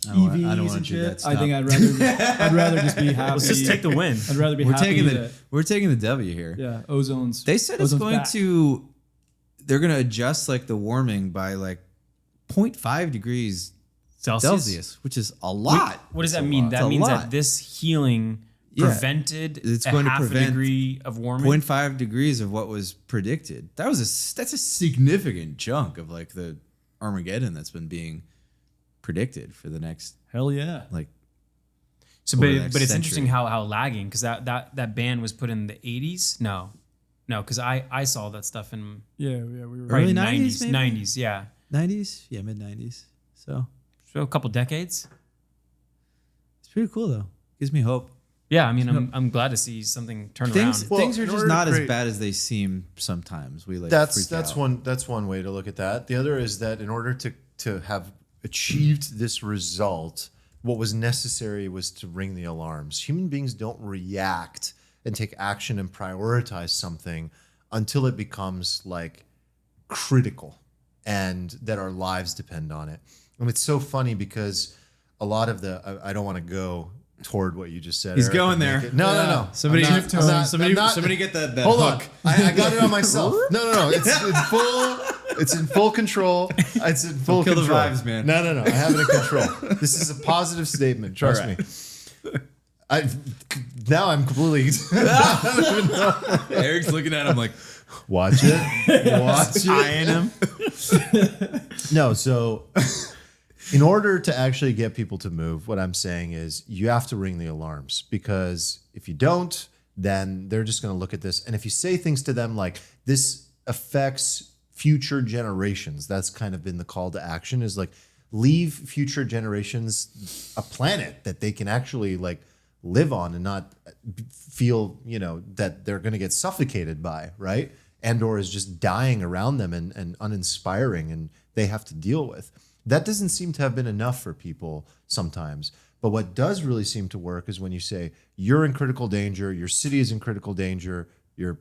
Speaker 2: I don't wanna
Speaker 4: and
Speaker 2: do
Speaker 4: shit.
Speaker 2: that
Speaker 4: I think
Speaker 2: stuff.
Speaker 4: I'd rather just be happy.
Speaker 1: Let's just take the win.
Speaker 4: I'd rather be
Speaker 2: We're
Speaker 4: happy
Speaker 2: taking
Speaker 4: that
Speaker 2: we're taking the W here.
Speaker 4: ozone's.
Speaker 2: They said it's
Speaker 4: ozone's
Speaker 2: going
Speaker 4: back.
Speaker 2: to. They're going to adjust like the warming by like 0.5 degrees Celsius, which is a lot.
Speaker 1: What does that
Speaker 2: It's a
Speaker 1: mean?
Speaker 2: lot.
Speaker 1: That
Speaker 2: It's a
Speaker 1: means
Speaker 2: lot.
Speaker 1: that this healing
Speaker 2: Yeah.
Speaker 1: prevented
Speaker 2: It's
Speaker 1: a
Speaker 2: going to
Speaker 1: half
Speaker 2: prevent
Speaker 1: a degree of warming.
Speaker 2: 0.5 degrees of what was predicted. That's a significant chunk of like the Armageddon that's been being predicted for the next
Speaker 4: Hell yeah.
Speaker 2: like.
Speaker 1: So,
Speaker 2: over the
Speaker 1: but
Speaker 2: next
Speaker 1: it's
Speaker 2: century.
Speaker 1: interesting how lagging, because that ban was put in the 80s. No, because I saw that stuff in
Speaker 4: Yeah, we were
Speaker 2: Early
Speaker 1: in
Speaker 2: 90s,
Speaker 1: 90s.
Speaker 2: maybe?
Speaker 1: 90s, yeah.
Speaker 2: 90s, yeah, mid 90s. So
Speaker 1: So a couple decades.
Speaker 2: it's pretty cool though. Gives me hope.
Speaker 1: Yeah, I mean, I'm glad to see something turn
Speaker 2: Things
Speaker 1: around.
Speaker 3: Well,
Speaker 2: things are
Speaker 3: in
Speaker 2: just
Speaker 3: order to
Speaker 2: not as
Speaker 3: create-
Speaker 2: bad as they seem sometimes. We like
Speaker 3: That's
Speaker 2: freak out.
Speaker 3: one way to look at that. The other is that in order to have achieved this result, what was necessary was to ring the alarms. Human beings don't react and take action and prioritize something until it becomes like critical and that our lives depend on it. And it's so funny because a lot of I don't want to go toward what you just said.
Speaker 2: He's
Speaker 3: Eric,
Speaker 2: going
Speaker 3: and
Speaker 2: there.
Speaker 3: make it- No.
Speaker 2: Somebody,
Speaker 3: I'm not-
Speaker 2: somebody get that
Speaker 3: Hold
Speaker 2: hook.
Speaker 3: on. I got it on myself. No. It's in full control. It's in full
Speaker 2: kill the
Speaker 3: control.
Speaker 2: vibes, man.
Speaker 3: No. I have it in control. This is a positive statement. Trust
Speaker 2: All right.
Speaker 3: me. Now I'm completely
Speaker 2: Eric's looking at him like,
Speaker 3: watch it. Watch it.
Speaker 1: Eyeing him.
Speaker 3: No, so in order to actually get people to move, what I'm saying is you have to ring the alarms, because if you don't, then they're just going to look at this. And if you say things to them like this affects future generations, that's kind of been the call to action, is like leave future generations a planet that they can actually like live on and not feel, that they're going to get suffocated by, right? And or is just dying around them and uninspiring and they have to deal with. That doesn't seem to have been enough for people sometimes. But what does really seem to work is when you say you're in critical danger, your city is in critical danger, your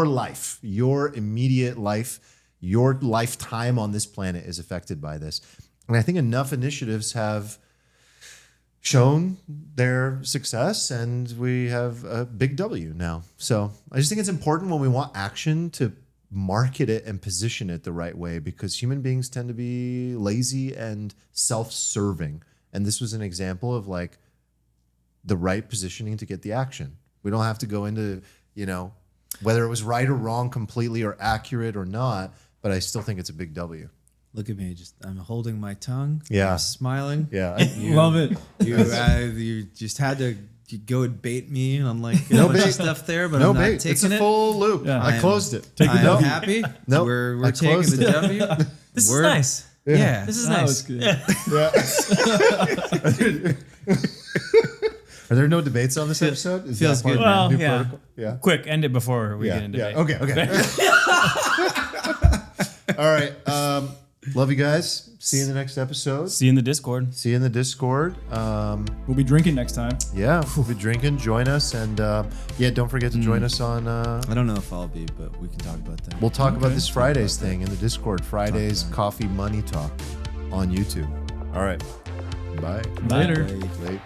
Speaker 3: life, your immediate life, your lifetime on this planet is affected by this. And I think enough initiatives have shown their success, and we have a big W now. So I just think it's important when we want action to market it and position it the right way, because human beings tend to be lazy and self-serving. And this was an example of like the right positioning to get the action. We don't have to go into, whether it was right or wrong completely or accurate or not, but I still think it's a big W.
Speaker 2: Look at me, I'm holding my tongue.
Speaker 3: Yeah.
Speaker 2: I'm smiling.
Speaker 3: Yeah.
Speaker 4: Love it.
Speaker 2: You just had to go and bait me on like
Speaker 3: No
Speaker 2: a bunch
Speaker 3: bait.
Speaker 2: of stuff there, but
Speaker 3: No
Speaker 2: I'm not
Speaker 3: bait.
Speaker 2: taking
Speaker 3: It's a
Speaker 2: it.
Speaker 3: full loop.
Speaker 4: Yeah.
Speaker 3: I closed it.
Speaker 2: I'm happy.
Speaker 3: Nope.
Speaker 2: We're
Speaker 3: I
Speaker 2: taking
Speaker 3: closed
Speaker 2: the
Speaker 3: it.
Speaker 2: W.
Speaker 1: This
Speaker 2: We're-
Speaker 1: is nice.
Speaker 3: Yeah.
Speaker 1: This is
Speaker 4: That
Speaker 1: nice.
Speaker 4: was good.
Speaker 3: Yeah. Are there no debates on this episode? Is
Speaker 2: feels
Speaker 3: that part
Speaker 2: good,
Speaker 3: of the
Speaker 1: Well,
Speaker 3: new
Speaker 1: yeah.
Speaker 3: protocol? Yeah.
Speaker 1: Quick, end it before we get into
Speaker 3: Yeah.
Speaker 1: it.
Speaker 3: Okay. All right. Love you guys. See you in the next episode.
Speaker 1: See you in the Discord.
Speaker 3: See you in the Discord.
Speaker 4: We'll be drinking next time.
Speaker 3: Yeah, we'll be drinking. Join us. And don't forget to join us on.
Speaker 2: I don't know if I'll be, but we can talk about that.
Speaker 3: We'll talk about this Fridays thing in the Discord. Fridays Coffee Money Talk on YouTube. All right. Bye.
Speaker 4: Later.
Speaker 2: Bye.
Speaker 3: Late.